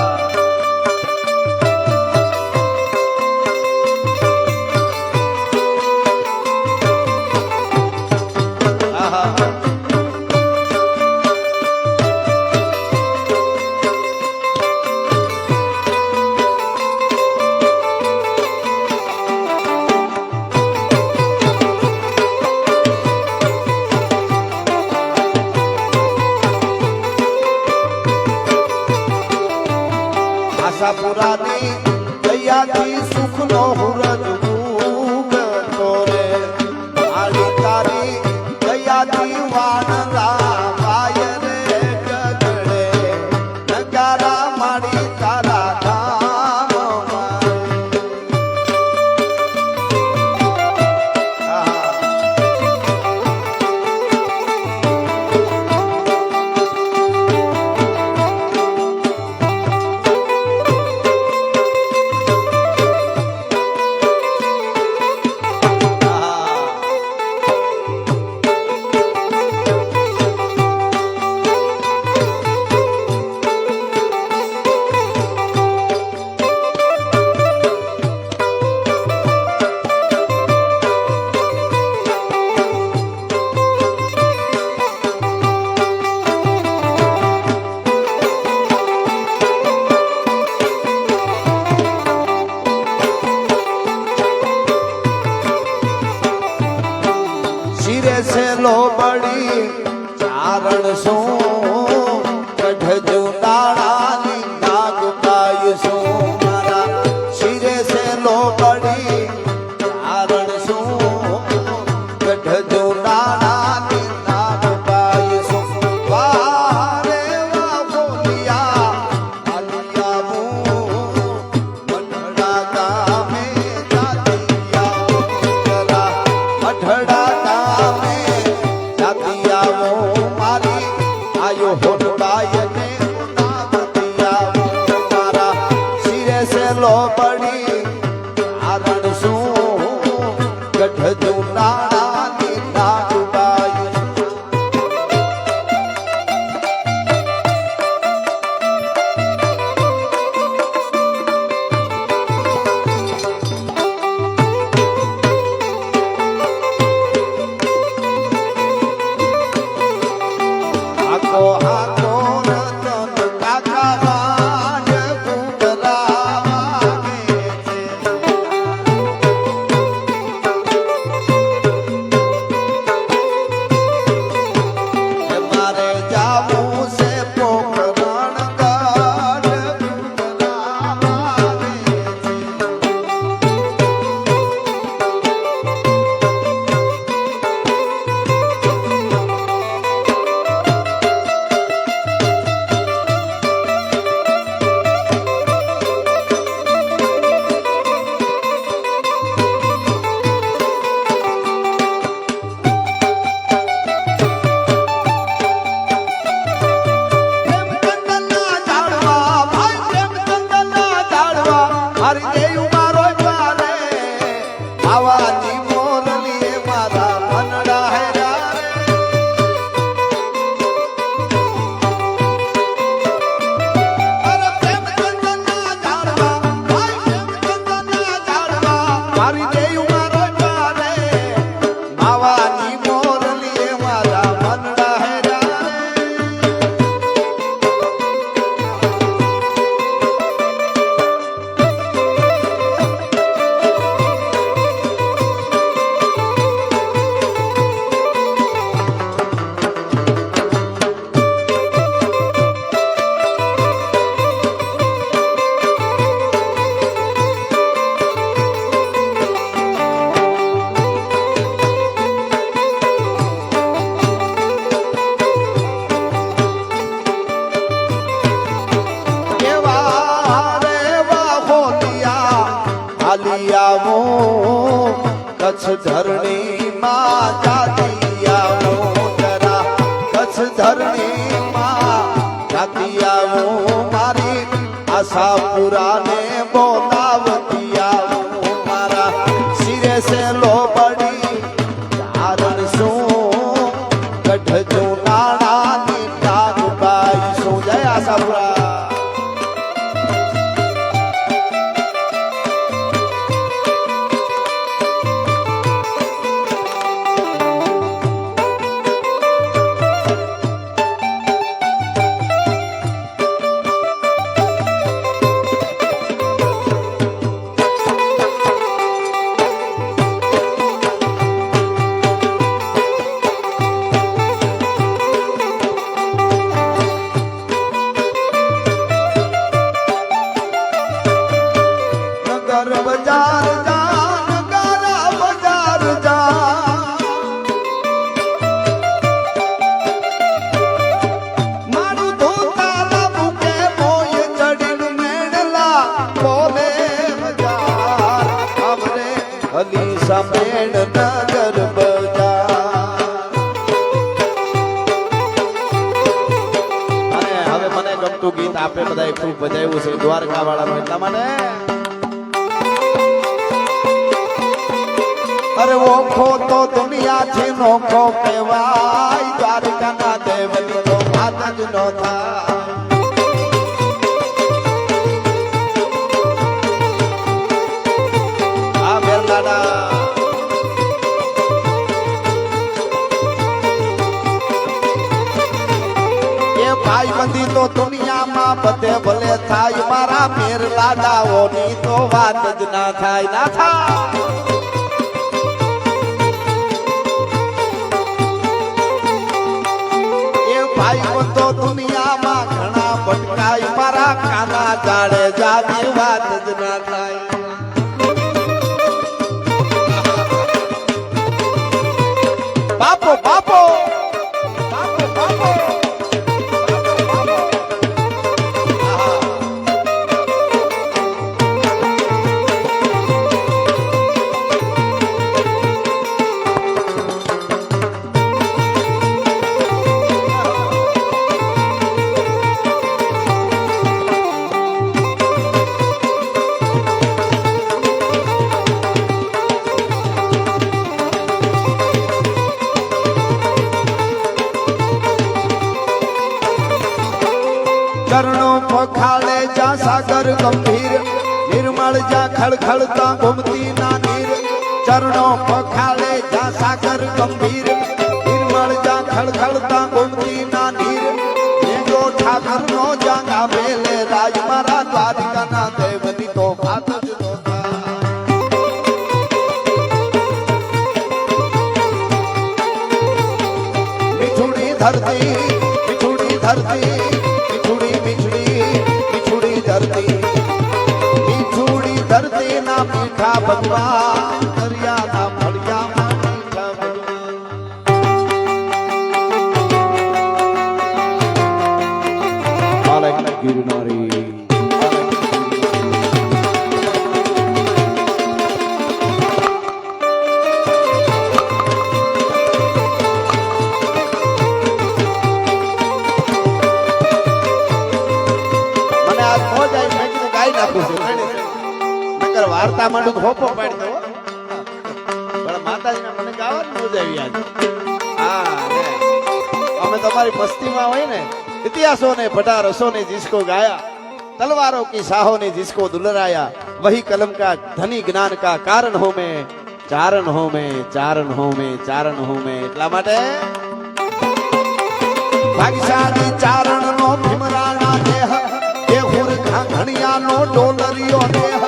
આશાપુરાની દયાથી સુખનો હુરજ ઉગતો રે આલી તારી દયાથી વાણલા વાય રે ગગડે નગારા માડી તારા ધામ લો બડી ચારણ શું કઢજો દાડાની નાગ પાય શું મારા શિરે સે લો બડી ચારણ શું કઢજો દાડાની નાગ પાય શું વારે વા બોલિયા આલિયા હું મઢડા ગામે જાતિયા મઢડા લો પડી આરણ શું ગઢ જુનાની નાગબાઈ આકો હાકો
આવાની મોરલી મારા મનડા હેરા અરે પ્રેમ ચંદનના ઝાડવા ભાઈ પ્રેમ ચંદનના ઝાડવા મારી દેવ મારો પારે આવાની મોરલી મારા મનડા હેરા કચ્છ ધરણી માં જાતી આવો જરા કચ્છ ધરણી માં જાતી આવો મારી આશાપુરાને બોલાવતી આવો મારા શિરે સે લોબડી ચારણ શું ગઢજો નાણાની ટાગબાઈ શું જય આશાપુરા બજાર જા નગારા બજાર જા મારું ધોતાલા મુકે મોય ચડીન મેણલા બોલે બજાર આપણે હલીસા મેણ નગર બજાર
અને હવે મને ગમતું ગીત આપે બધાએ ખૂબ બજાવ્યું છે દ્વારકા વાળાનું એટલા માટે
અરે ઓખો તો દુનિયા છે નોખો કહેવાય દ્વારકાના દેવની તો વાત જ નો થાય આ મેરલાડા એ ભાઈબંધી તો દુનિયામાં બધે ભલે થાય મારા મેરલાડાઓની તો વાત જ ના થાય ના થાય ભાઈ તો દુનિયામાં ઘણા ભટકાય મારા કાના જાડે જાતી વાત જ ના થાય બાપો બાપો બાપો બાપો ચરણો પખાળે જા સાગર ગંભીર નિર્મળ જા ખળખળતા ઘૂમતી ના નીર ચરણો પખાળે જા સાગર ગંભીર નિર્મળ જા ખળખળતા ઘૂમતી ના નીર જો ઠાકર નો જાંગા મેલે રાજ મારા દ્વારકાના દેવની તો વાત જ નો થાય મિઠુડી ધરતી મિઠુડી ધરતી ધરતી ના મીઠા ભગવાન દરિયા ના ફળિયા મીઠા ભગવાન ગિરનારી મને આ ખોજ આવી મેં કીધું ગાઈ નાખું છું વાર્તા માંડું હોપો પાડી દો
ઉજાવી આજ હા રે. અમે તમારી મસ્તીમાં હોય ને इतिहासों ने फटा रसों ने जिसको गाया तलवारों की साहों ने जिसको दुलराया वही कलम का धनी ज्ञान का कारण हो मैं चारण हो मैं चारण हो मैं चारण हो मैं એટલા માટે
ભાગશાળી ચારણ નો ભીમરાણા દેહ એ હુરખા ઘણિયાનો ડોલરિયો દેહ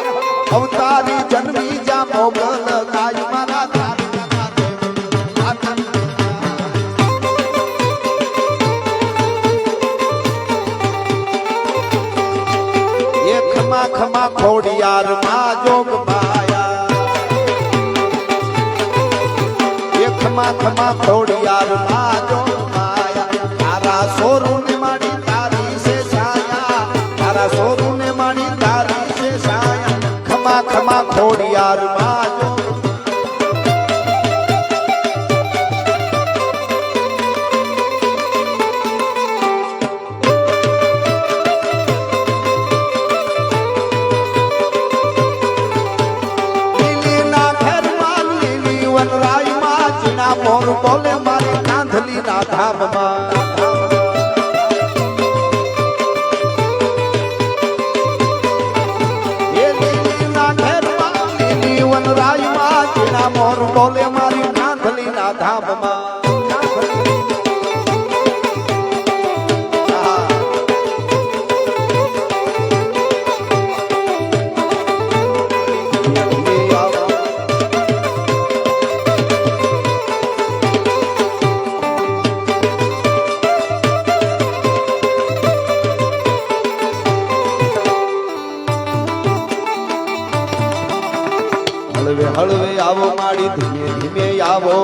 અવતારી જન્મી જા મોગલ કાય મારા તારકાના દેવ એ ખમા ખમા ખોડિયાર માં જોગ માયા એ ખમા ખમા ખોડિયાર માં જોગ માયા તારા સોરું ને માડી તારી સે છાયા તારા સોરું ને માડી તારી સે છાયા ખમા ખમા ખોડિયાર માં જોગ લીલીના ઘરમાં લીલી વનરાયમાં ચીણા મોર બોલે મારી કાંધલીના ધામમાં એ લીલીના ઘરમાં લીલી વનરાયમાં ચીણા મોર બોલે મારી કાંધલીના ધામમાં હળવે હળવે આવો માડી ધીમે ધીમે આવો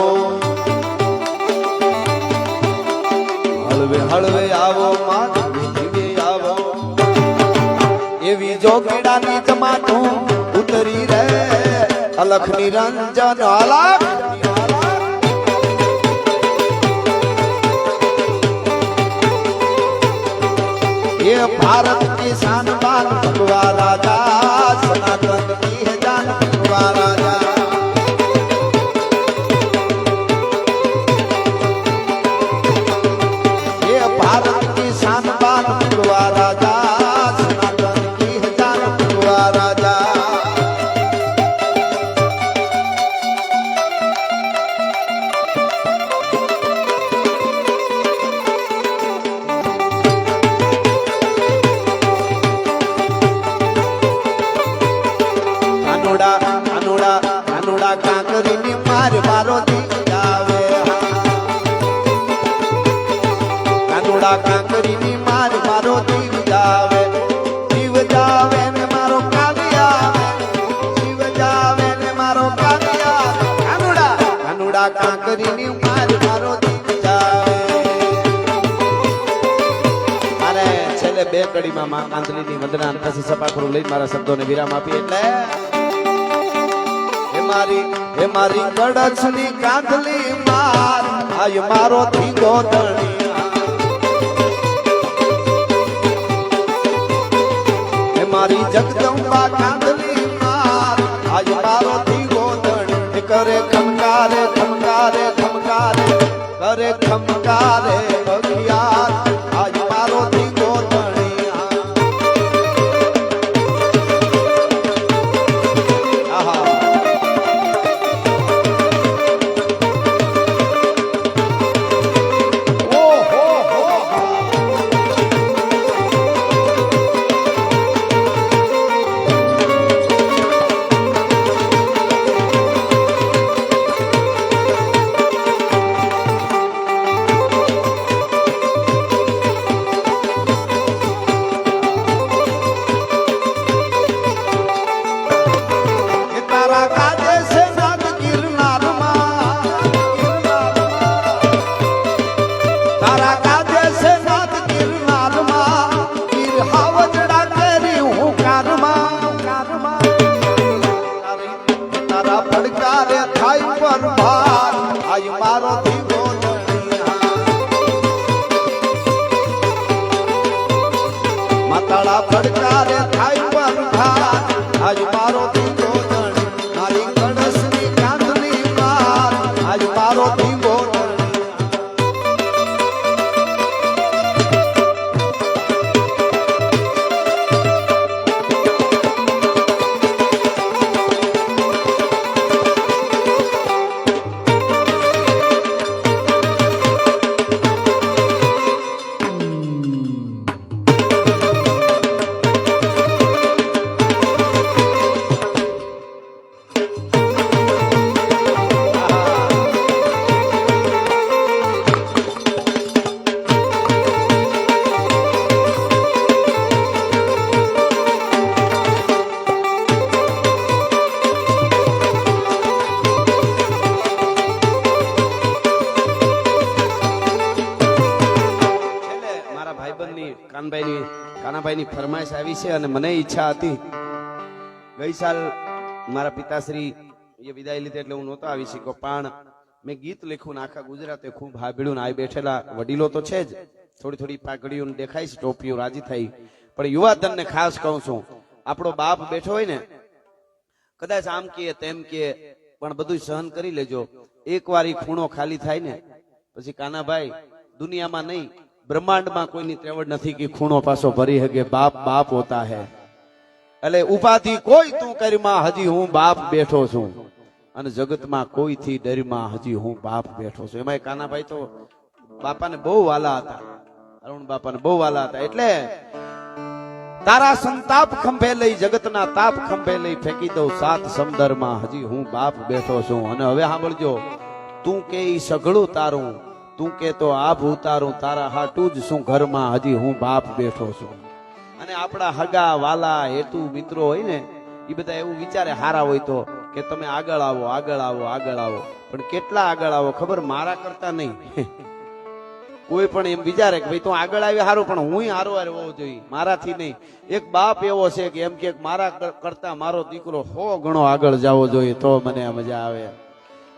હળવે હળવે આવો માં ધીમે ધીમે આવો એવી જોગીડાની જમાતું ઉતરી રે અલખ નિરંજન અલખ ये भारत की शान बान भगवा राजा सनातन की है जान भगवा राजा ये भारत की शान बान भगवा राजा सनातन की है जान भगवा राजा કાનુડા કાનુડા કાનુડા કાંકરીની માર મારો દીક જાવે કાનુડા કાંકરીની માર મારો દીક જાવે જીવ જાવે ને મારો કાવી આવે જીવ જાવે ને મારો કાવી આવે કાનુડા કાનુડા કાંકરીની માર મારો દીક જાવે અરે છેલ્લે બે કડીમાં માં કાંતલીની વંદના અને પછી સપાખરું લઈને મારા શબ્દોને વિરામ આપી એટલે હે મારી કડછની કાંધલી માર આય મારો ધીંગો ધણિયા હે મારી જગદંબા કાંધલી માર આય મારો ધીંગો ધણી કરે ખમકારે ખમકારે ખમકારે કરે ખમકારે અગિયાર આય મારો ધીંગો ધણિયા આહા તારા કાજે છે નાગ ગિરનારમાં તારા કાજે છે નાગ ગિરનારમાં ગીર હાવજડા કેરી હું કારમાં તારા પડકારે થાય પર ભાર આય મારો ધીંગો ધણિયા માતાળા પડકારે થાય પર ભાર આજ મારો ધીંગો ધણી મારી કડસની કાંધની માર આજ મારો
કાનાભાઈની ફરમાઈશ આવી છે અને મને ઈચ્છા હતી ગઈ સાલ મારા પિતાશ્રી એ વિદાય લીધે એટલે હું નહોતો આવી શક્યો, પણ મેં ગીત લખ્યું ને આખા ગુજરાતે ખૂબ હાભળ્યું ને આ બેઠેલા વડીલો તો છે જ, થોડી થોડી પાઘડીઓ દેખાય છે, ટોપીઓ રાજી થઈ, પણ યુવાધનને ખાસ કહું છું, આપણો બાપ બેઠો હોય ને કદાચ આમ કે તેમ કે પણ બધું સહન કરી લેજો, એકવાર ઈ ખૂણો ખાલી થાય ને પછી કાનાભાઈ દુનિયામાં નહીં બ્રહ્માંડમાં કોઈની ત્રેવડ નથી કે ખૂણો પાછો ભરી શકે, બાપ બાપ હોતા હે, એટલે ઉપાધિ કોઈ તું કરીમાં હજી હું બાપ બેઠો છું અને જગતમાં કોઈથી ડરમાં હજી હું બાપ બેઠો છું. એમાં કાનાભાઈ તો બાપાને બહુ વાલા હતા, અરુણ બાપાને બહુ વાલા હતા, એટલે તારા સંતાપ ખંભે લઈ જગતના તાપ ખંભે લઈ ફેંકી દઉં સાત સમંદરમાં હજી હું બાપ બેઠો છું. અને હવે સાંભળજો, તું કે ઈ સઘળું તારું, તું કે તો આભ ઉતારું, તારા હાટું જ શું ઘરમાં હજી હું બાપ બેઠો છું. અને આપણા હગા વાલા હેતુ મિત્રો હોય ને એ બધા એવું વિચારે હારા હોય તો કે તમે આગળ આવો આગળ આવો આગળ આવો, પણ કેટલા આગળ આવો ખબર, મારા કરતા નહીં. કોઈ પણ એમ વિચારે કે ભાઈ તું આગળ આવી હારું, પણ હું હારો હારો હોવો જોઈએ, મારાથી નહીં. એક બાપ એવો છે કે એમ કે મારા કરતા મારો દીકરો 100 ગણો આગળ જવો જોઈએ તો મને મજા આવે.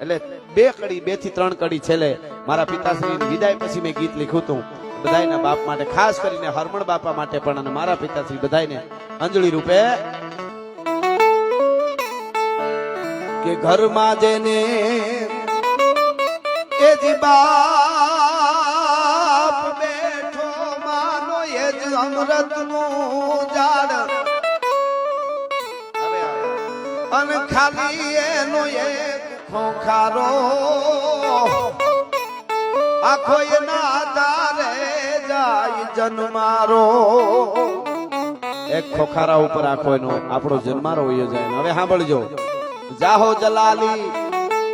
એટલે 2 થી 3 કડી છેલ્લે મારા પિતાશ્રી વિદાય પછી મેં ગીત લખ્યું હતું બધાયના બાપ માટે, ખાસ કરીને હરમણ બાપા માટે પણ, અને મારા પિતાશ્રી બધાયને અંજલિ રૂપે કે ઘરમાં જેને
એ જી બાપ બેઠો માનો એ જ અમૃત નું ઝાડ, અને ખાલી એનો એક ખોખારો આખો એના આધારે જાય જન્મારો.
એક ખોખારા ઉપર આખો એનો આપણો જન્મારો હોય જાય. હવે સાંભળજો, જાહો જલાલી,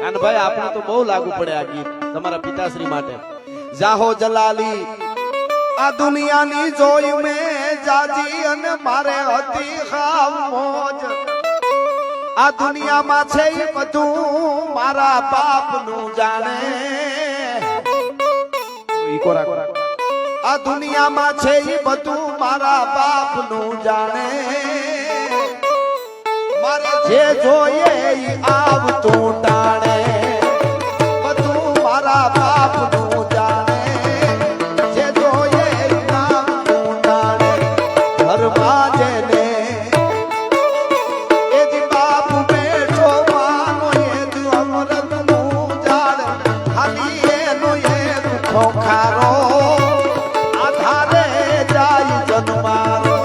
અને ભાઈ આપણે તો બહુ લાગુ પડે આ ગીત તમારા પિતાશ્રી માટે.
જાહો જલાલી આ દુનિયાની જોઈ મેં જાજી, અને મારે હતી ખાવ મોજ, આ દુનિયામાં છે ઈ બધું મારા બાપ નું જાણે, આ દુનિયામાં છે ઈ બધું મારા બાપ નું જાણે, મારે જે જોઈએ ઈ આવતું ટાણે, બધું મારા બાપ નું જાણે, જે જોઈએ ઈ આવતું ટાણે. ઘરમાં જેને એ જ બાપ બેઠો માનો એ જ અમૃત નું ઝાડ, ખાલી એનો એક ખોખારો આધારે જાય જન્મારો.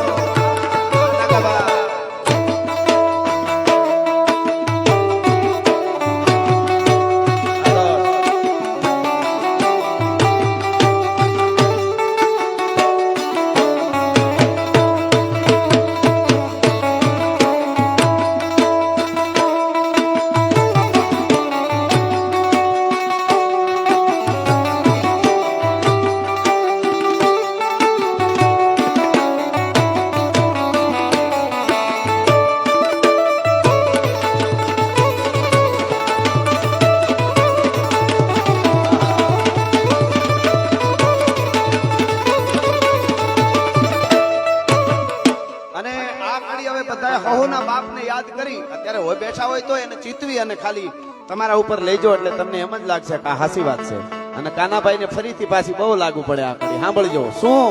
હહોના બાપને યાદ કરી અત્યારે હોય બેઠા હોય તો એને ચિતવી અને ખાલી તમારા ઉપર લેજો, એટલે તમને એમ જ લાગશે કે આ હાસી વાત છે. અને કાનાભાઈ ને ફરીથી પાછી બહુ લાગુ પડે આ કડી. સાંભળજો, શું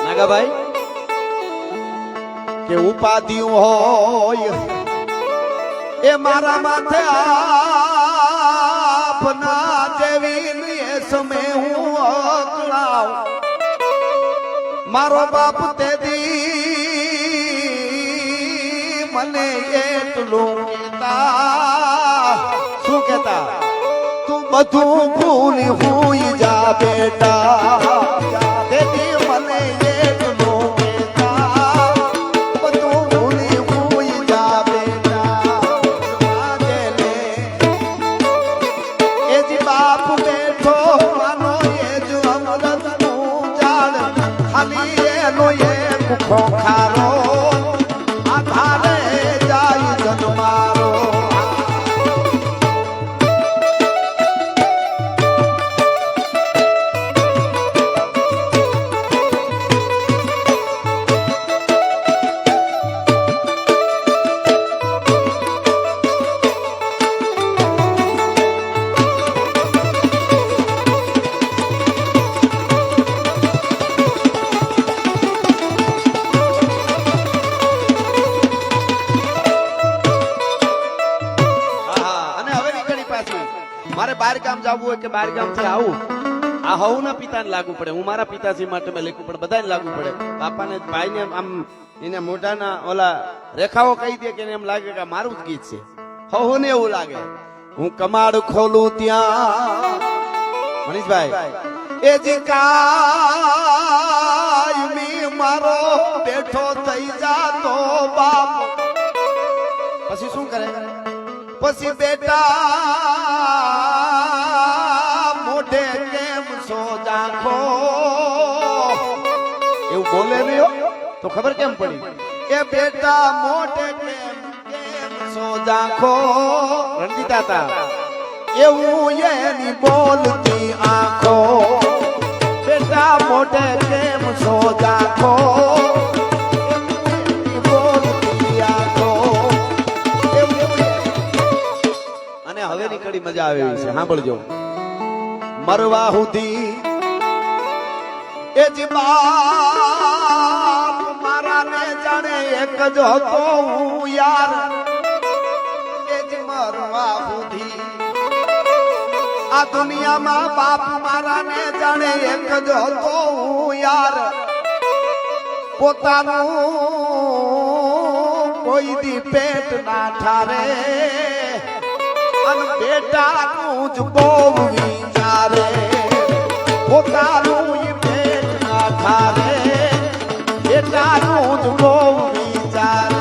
નાગાભાઈ કે ઉપાધિયું હોય એ મારા માથે આપના જેવી એ સમય હું અકળાવ, મારો બાપ તે દી મને એટલું કહેતા, શું કહેતા, તું બધું ભૂલી હુઈ જા બેટા, તેથી મને એટલું કહેતા, બધું ભૂલી હુઈ જા બેટા. જેને એ જ બાપ બેઠો માનો એ જ અમૃત નું ઝાડ, ખાલી એનો એક ખોખારો આધારે જાય જન્મારો.
મારે બહાર ગામ જવું હોય કે બહાર ગામથી આવું, આ હવના પિતાને લાગુ પડે. હું મારા પિતાજી માટે મેં લખ્યું પડે, બધાને લાગુ પડે. બાપાને ભાઈને આમ એને મોઢાના ઓલા રેખાઓ કહી દે કે એને એમ લાગે કે આ મારું જ ગીત છે. હવને એવું લાગે. હું કમાડ ખોલું ત્યાં મનીષભાઈ
એ જી કાયમી મારો બેઠો થઈ જાતો બાપ,
પછી શું કરે?
પછી બેટા મોઢે કેમ સો જાખો,
એવું બોલે નહીં હો, તો ખબર કેમ પડી?
એ બેટા મોઢે કેમ સો જાખો,
રણજીતા હતા
એવું એની બોલતી આંખો, બેટા મોઢે કેમ સો જાખો, એની બોલતી આંખો.
અને હવેની કડી મજા આવે એવી છે, સાંભળજો.
મરવા સુધી એ જ બાપ મારા ને જાણે એક જ હતો હું યાર, એ જ મરવા સુધી આ દુનિયામાં બાપ મારા ને જાણે એક જ હતો હું યાર, પોતાનું કોઈ દી પેટ ના ઠારે અને બેટાનું જ બહુ વિચારે, પોતાનું ઈ પેટ ના ઠારે બેટાનું જ બહુ વિચારે.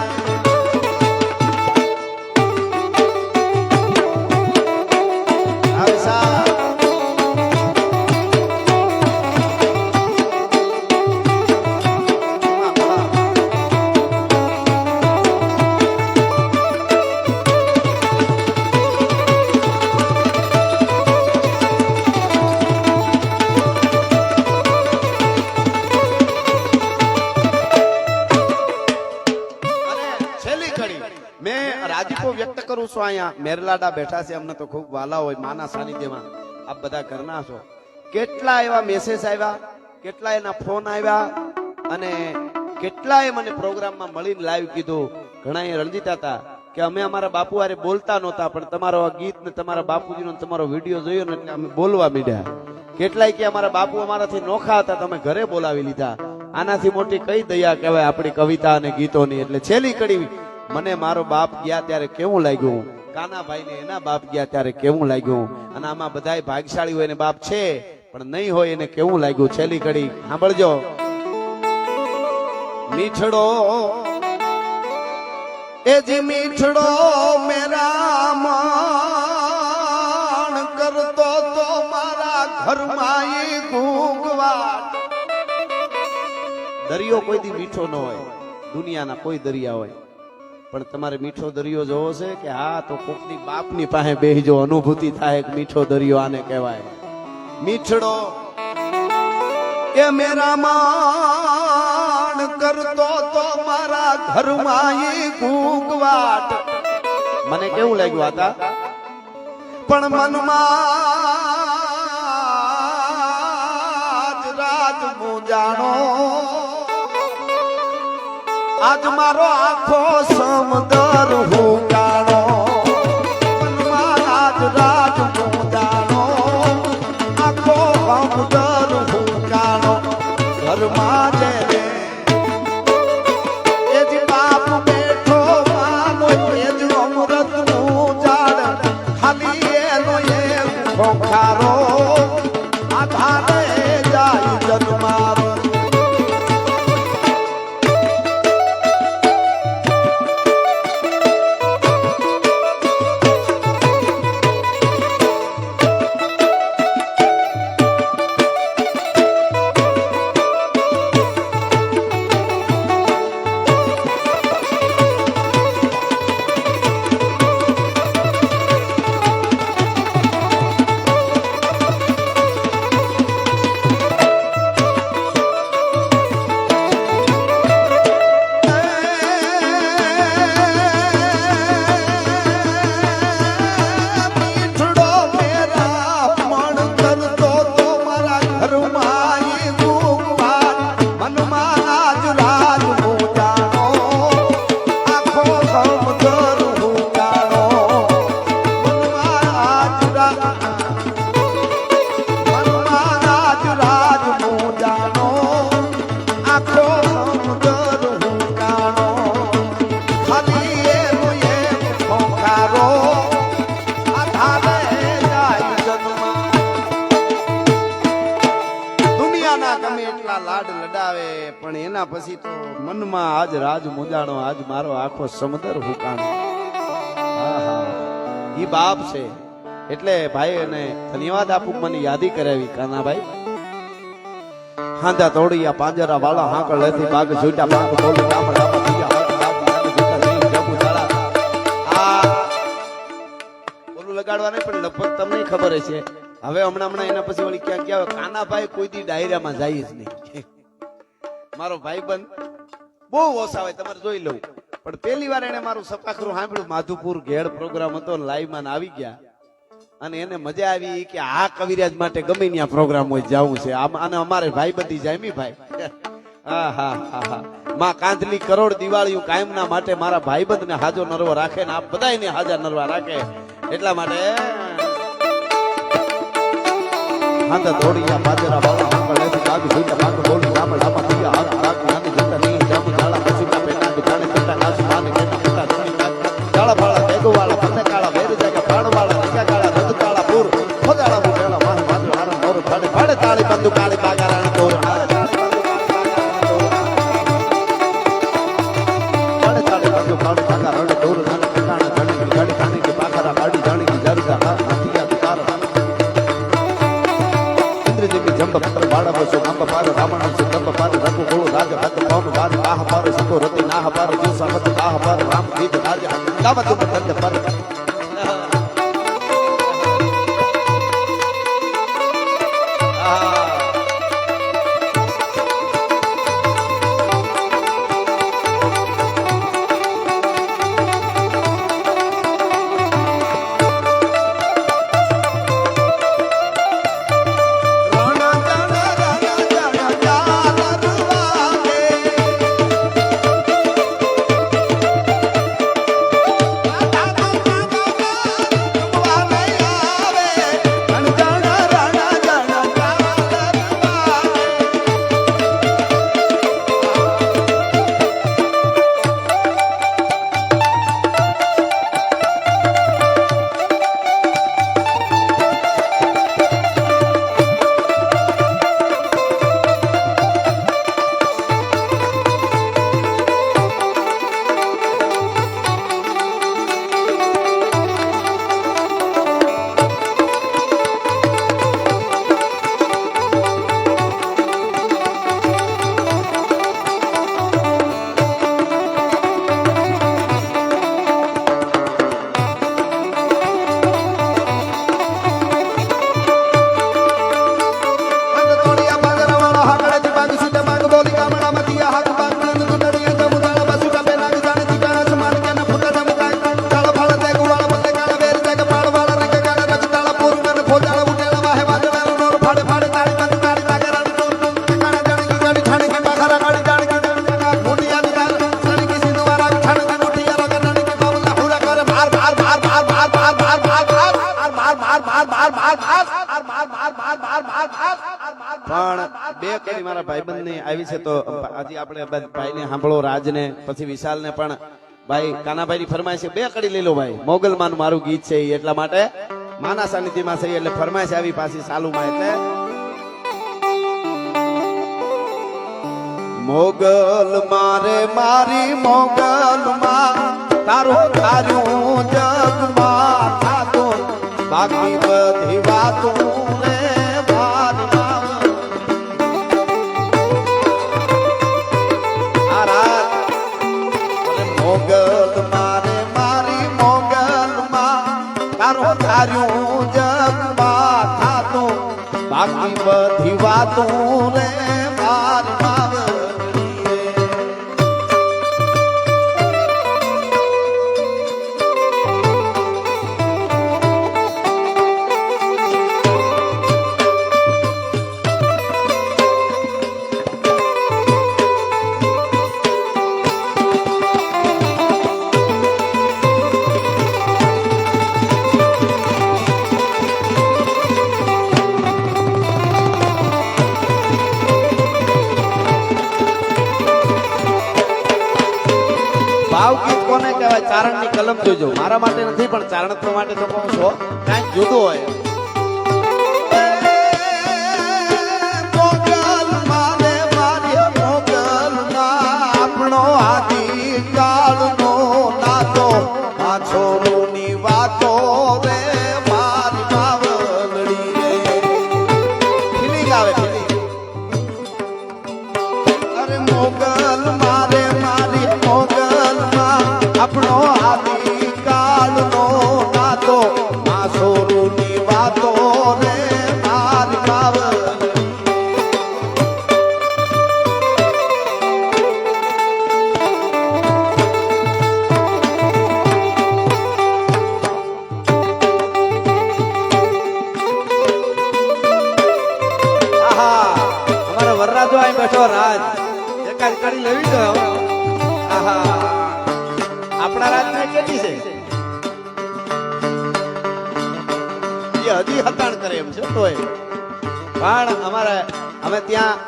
વ્યક્ત કરું છું. અહીંયા મેરલાડા બેઠા છે, અમને તો ખૂબ વાલા હોય માના સાનિધ્યમાં. આપ બધા ઘરના છો. કેટલા એવા મેસેજ આવ્યા, કેટલા એના ફોન આવ્યા, અને કેટલાય મને પ્રોગ્રામમાં મળીને લાઈવ કીધું. ઘણા એ રણજીતા હતા કે અમે અમારા બાપુ હારે બોલતા નહોતા, પણ તમારો આ ગીત ને તમારા બાપુજીનો તમારો વિડીયો જોયો ને એટલે અમે બોલવા માંડ્યા. કેટલાય કે અમારા બાપુ અમારાથી નોખા હતા, તમે ઘરે બોલાવી લીધા. આનાથી મોટી કઈ દયા કહેવાય આપણી કવિતા અને ગીતોની. એટલે છેલ્લી કડી મને મારો બાપ ગયા ત્યારે કેવું લાગ્યું, કાનાભાઈ ને એના બાપ ગયા ત્યારે કેવું લાગ્યું, અને આમાં બધાય ભાગશાળી હોય ને બાપ છે પણ નહીં હોય એને કેવું લાગ્યું. છેલ્લી કડી સાંભળજો.
મીઠડો એ જી મીઠડો મેરા માણ કરતો તો મારા ઘરમાં ઈ ઘૂંઘવાટ.
દરિયો કોઈ દી મીઠો ન હોય, દુનિયાના કોઈ દરિયા હોય, પણ તમારે મીઠો દરિયો જોવો છે કે હા તો કોકની બાપની પાસે બેહીજો, અનુભૂતિ થાય કે મીઠો દરિયો આને કહેવાય.
મીઠડો એ મેરા માણ કરતો તો મારા ઘરમાં ઈ ઘૂંઘવાટ.
મને કેવું લાગ્યું હતા,
પણ મનમાં જ રાજ મૂંઝાણો. આજ મારો આખો સમદર હું જાણો, મનમાં આજ રાજ મૂંઝાણો, આખો સમદર હું જાણો. ઘરમાં જેને એ જ બાપ બેઠો માનો એ જ અમૃતનું ઝાડ, ખાલી એનો એક ખોખારો આધારે જાય જન્મારો.
લાડ લડાવે પણ એના પછી તો મનમાં આજ રાજ મુંજાણો આજ મારો આખો સમુદ્ર હુકાણો આહા ઈ બાપ છે એટલે ભાઈ અને ધન્યવાદ આપું મને યાદી કરાવી કાનાભાઈ હાંધા તોડિયા પાંજરા વાળા હાંકળ લેતી બાગ જોઈટા બાગ બોલી ગામડા પતિયા બોલું લગાડવા નહીં પણ લગભગ તમને ખબર હશે હવે હમણાં એના પછી વળી ક્યાં ક્યાં કાનાભાઈ કોઈ દી ડાયરામાં જાય જ નહીં મારો ભાઈબંધ બહુ ઓછા હોય તમારે જોઈ લઉં પણ પહેલી વાર એને મારું સપાખરું સાંભળ્યું માધુપુર ઘેડ પ્રોગ્રામ હતો લાઈવ માં આવી ગયા અને એને મજા આવી કે આ કવિરાજ માટે ગમે ત્યાં પ્રોગ્રામ હોય જવું છે અને અમારે ભાઈ બધી જામી ભાઈ માં કાંધલી કરોડ દિવાળીઓ કાયમના માટે મારા ભાઈબંધ ને હાજો નરવો રાખે ને આપ બધાને હાજર નરવા રાખે એટલા માટે હાંધા દોડિયા બાજરા વાળા હાંકળ લેતી બાગ જોઈતા બાગ બોલી ગામડામાં દિયા હાથ રાખ નાની જતા નહીં જામુ જાળા પછીના પેટા દુકાને કટા કાસ માને કેટા કટા જમી જાળા ફાળા બેગો વાળા પંદે કાળા વેર જાગા પાડ વાળા નિકા કાળા રદ કાળા પૂર ખોદાળા મુટેલા માહ માત્ર હાર મોર ફાડે ફાડે તાળી બંદુ કાળી બાગારાણ તોર ફાડે તાળી બંદુ કાળી બાગારાણ તોર નાના ઠકાણા જાણી ગાડી ખાની કે બાગારા ગાડી જાણી કે જરગા હા હથિયા દુકાર ઇન્દ્રજીની જંબ પત્ર બાળા બસો ગંબ પાર રાવણ સે ગંબ પાર રઘુ ગોળ રાજ હાથ પાવ બાર કાહ પાર સકો રતિ નાહ પાર જો સમત કાહ પાર રામ ગીત રાજ ગાવત બંધ પર પણ બે કડી મારા ભાઈબંધ ની આવી છે તો આજે આપણે ભાઈ ને સાંભળો રાજ ને પછી વિશાલ ને પણ ભાઈ કાનાભાઈ ની ફરમાઈશ છે બે કડી લઈ લો ભાઈ મોગલમાં મારું ગીત છે એટલા માટે માના સાનિધ્યમાં છે એટલે ફરમાઈશ આવી પાછી ચાલુમાં એટલે મોગલ મારે મારી મોગલ માં તારું તારું જગમાં થાતું બાકી બધી વાતું રે મોગલ મારે મારી મોગલ માં તારું તારું જગમાં થાતું બાકી બધી વાતું રે મારી માવડી ભાવગીત કોને કહેવાય ચારણ ની કલમ જોજો મારા માટે નથી પણ ચારણત્વ માટે તો કહું છો કાંઈક જુદું હોય મોગલ મારે બેઠો રાજ એકાદ કરી લેવી તો આહા આપણા રાજને કેટલી છે એ હજી હતાણ કરે એમ છે તોય પણ અમે ત્યાં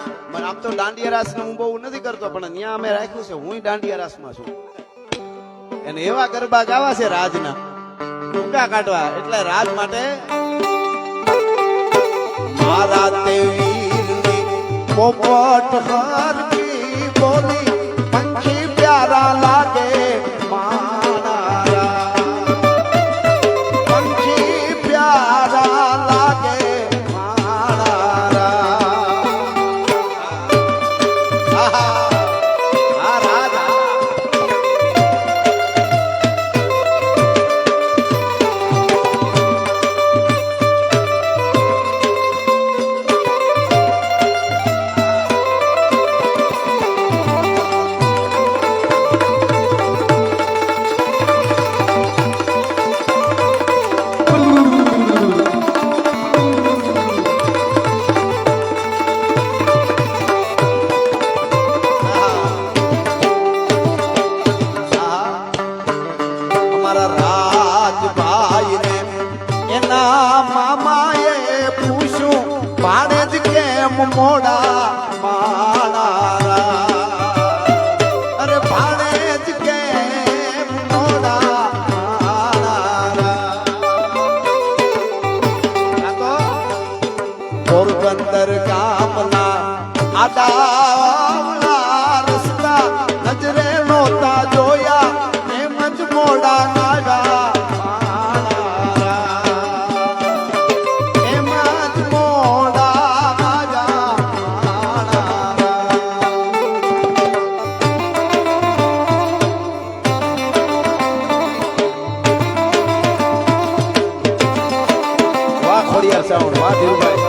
આમ તો દાંડિયા રાસ હું બહુ નથી કરતો પણ ત્યાં અમે રાખ્યું છે હું દાંડિયા રાસમાં છું અને એવા ગરબા ગાવા છે રાજના ટૂંકા કાઢવા એટલે રાજ માટે
મારા તે વીરની પોપટ હરકી બોલી પંખી પ્યારા લાગે મારા પંખી પ્યારા લાગે મારા
આ રાજ
અમારા રાજભાઈને એના મામાએ પૂછ્યું ભાડે જ કેમ મોડા માળા અરે ભાડે જ કેમ મોડા માળા
આ તો
પોરબંદર ગામના આડાવડા રસ્તા નજરે નહોતા જોયા એમ જ મોડા નાડા એમ જ મોડા નાડા
વાહ ખોડિયાર સાઉન્ડ વાહ ધીરુભાઈ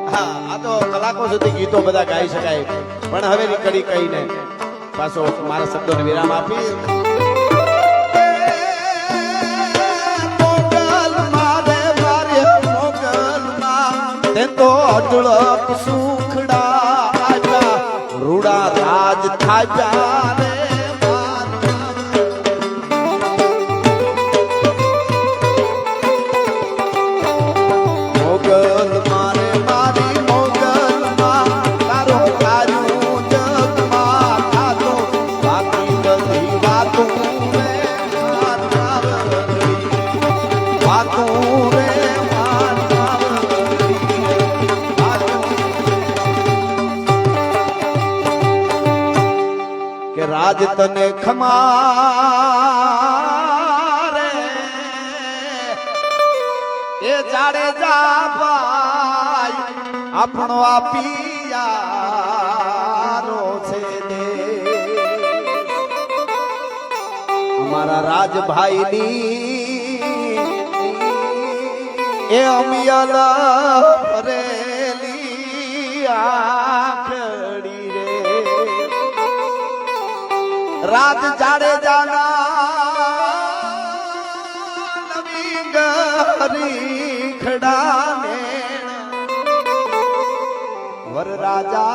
હા આ તો કલાકો સુધી ગીતો બધા ગાઈ શકાય પણ હવે ની કડી કહીને પાછો મારા શબ્દોને વિરામ આપી
મોગલમાં રે મારે મોગલમાં તે તો અઢળક સુખડા આપ્યા રૂડા રાજ થાપ્યા રે મોગલમાં રે મારી મોગલમાં તારું કાર્યું જગમાં થાતું બાકી બધી વાતું રે મારી વાતું રે મારી કે રાજ તને ખમારે એ જાડેજા ભાઈ આપણો આપીયારો છે દે અમારા રાજભાઈની એ અમિયલ ફરેલી આખડી રે રાજ જાડેજાના નવી ગરી ખડાને વર રાજા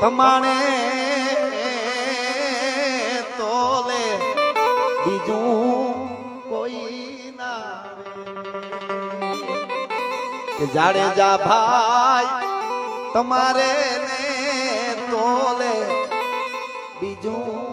તમાણે તોલે બીજું કોઈ ના કે જાડેજા ભાઈ તમારે ને તોલે બીજું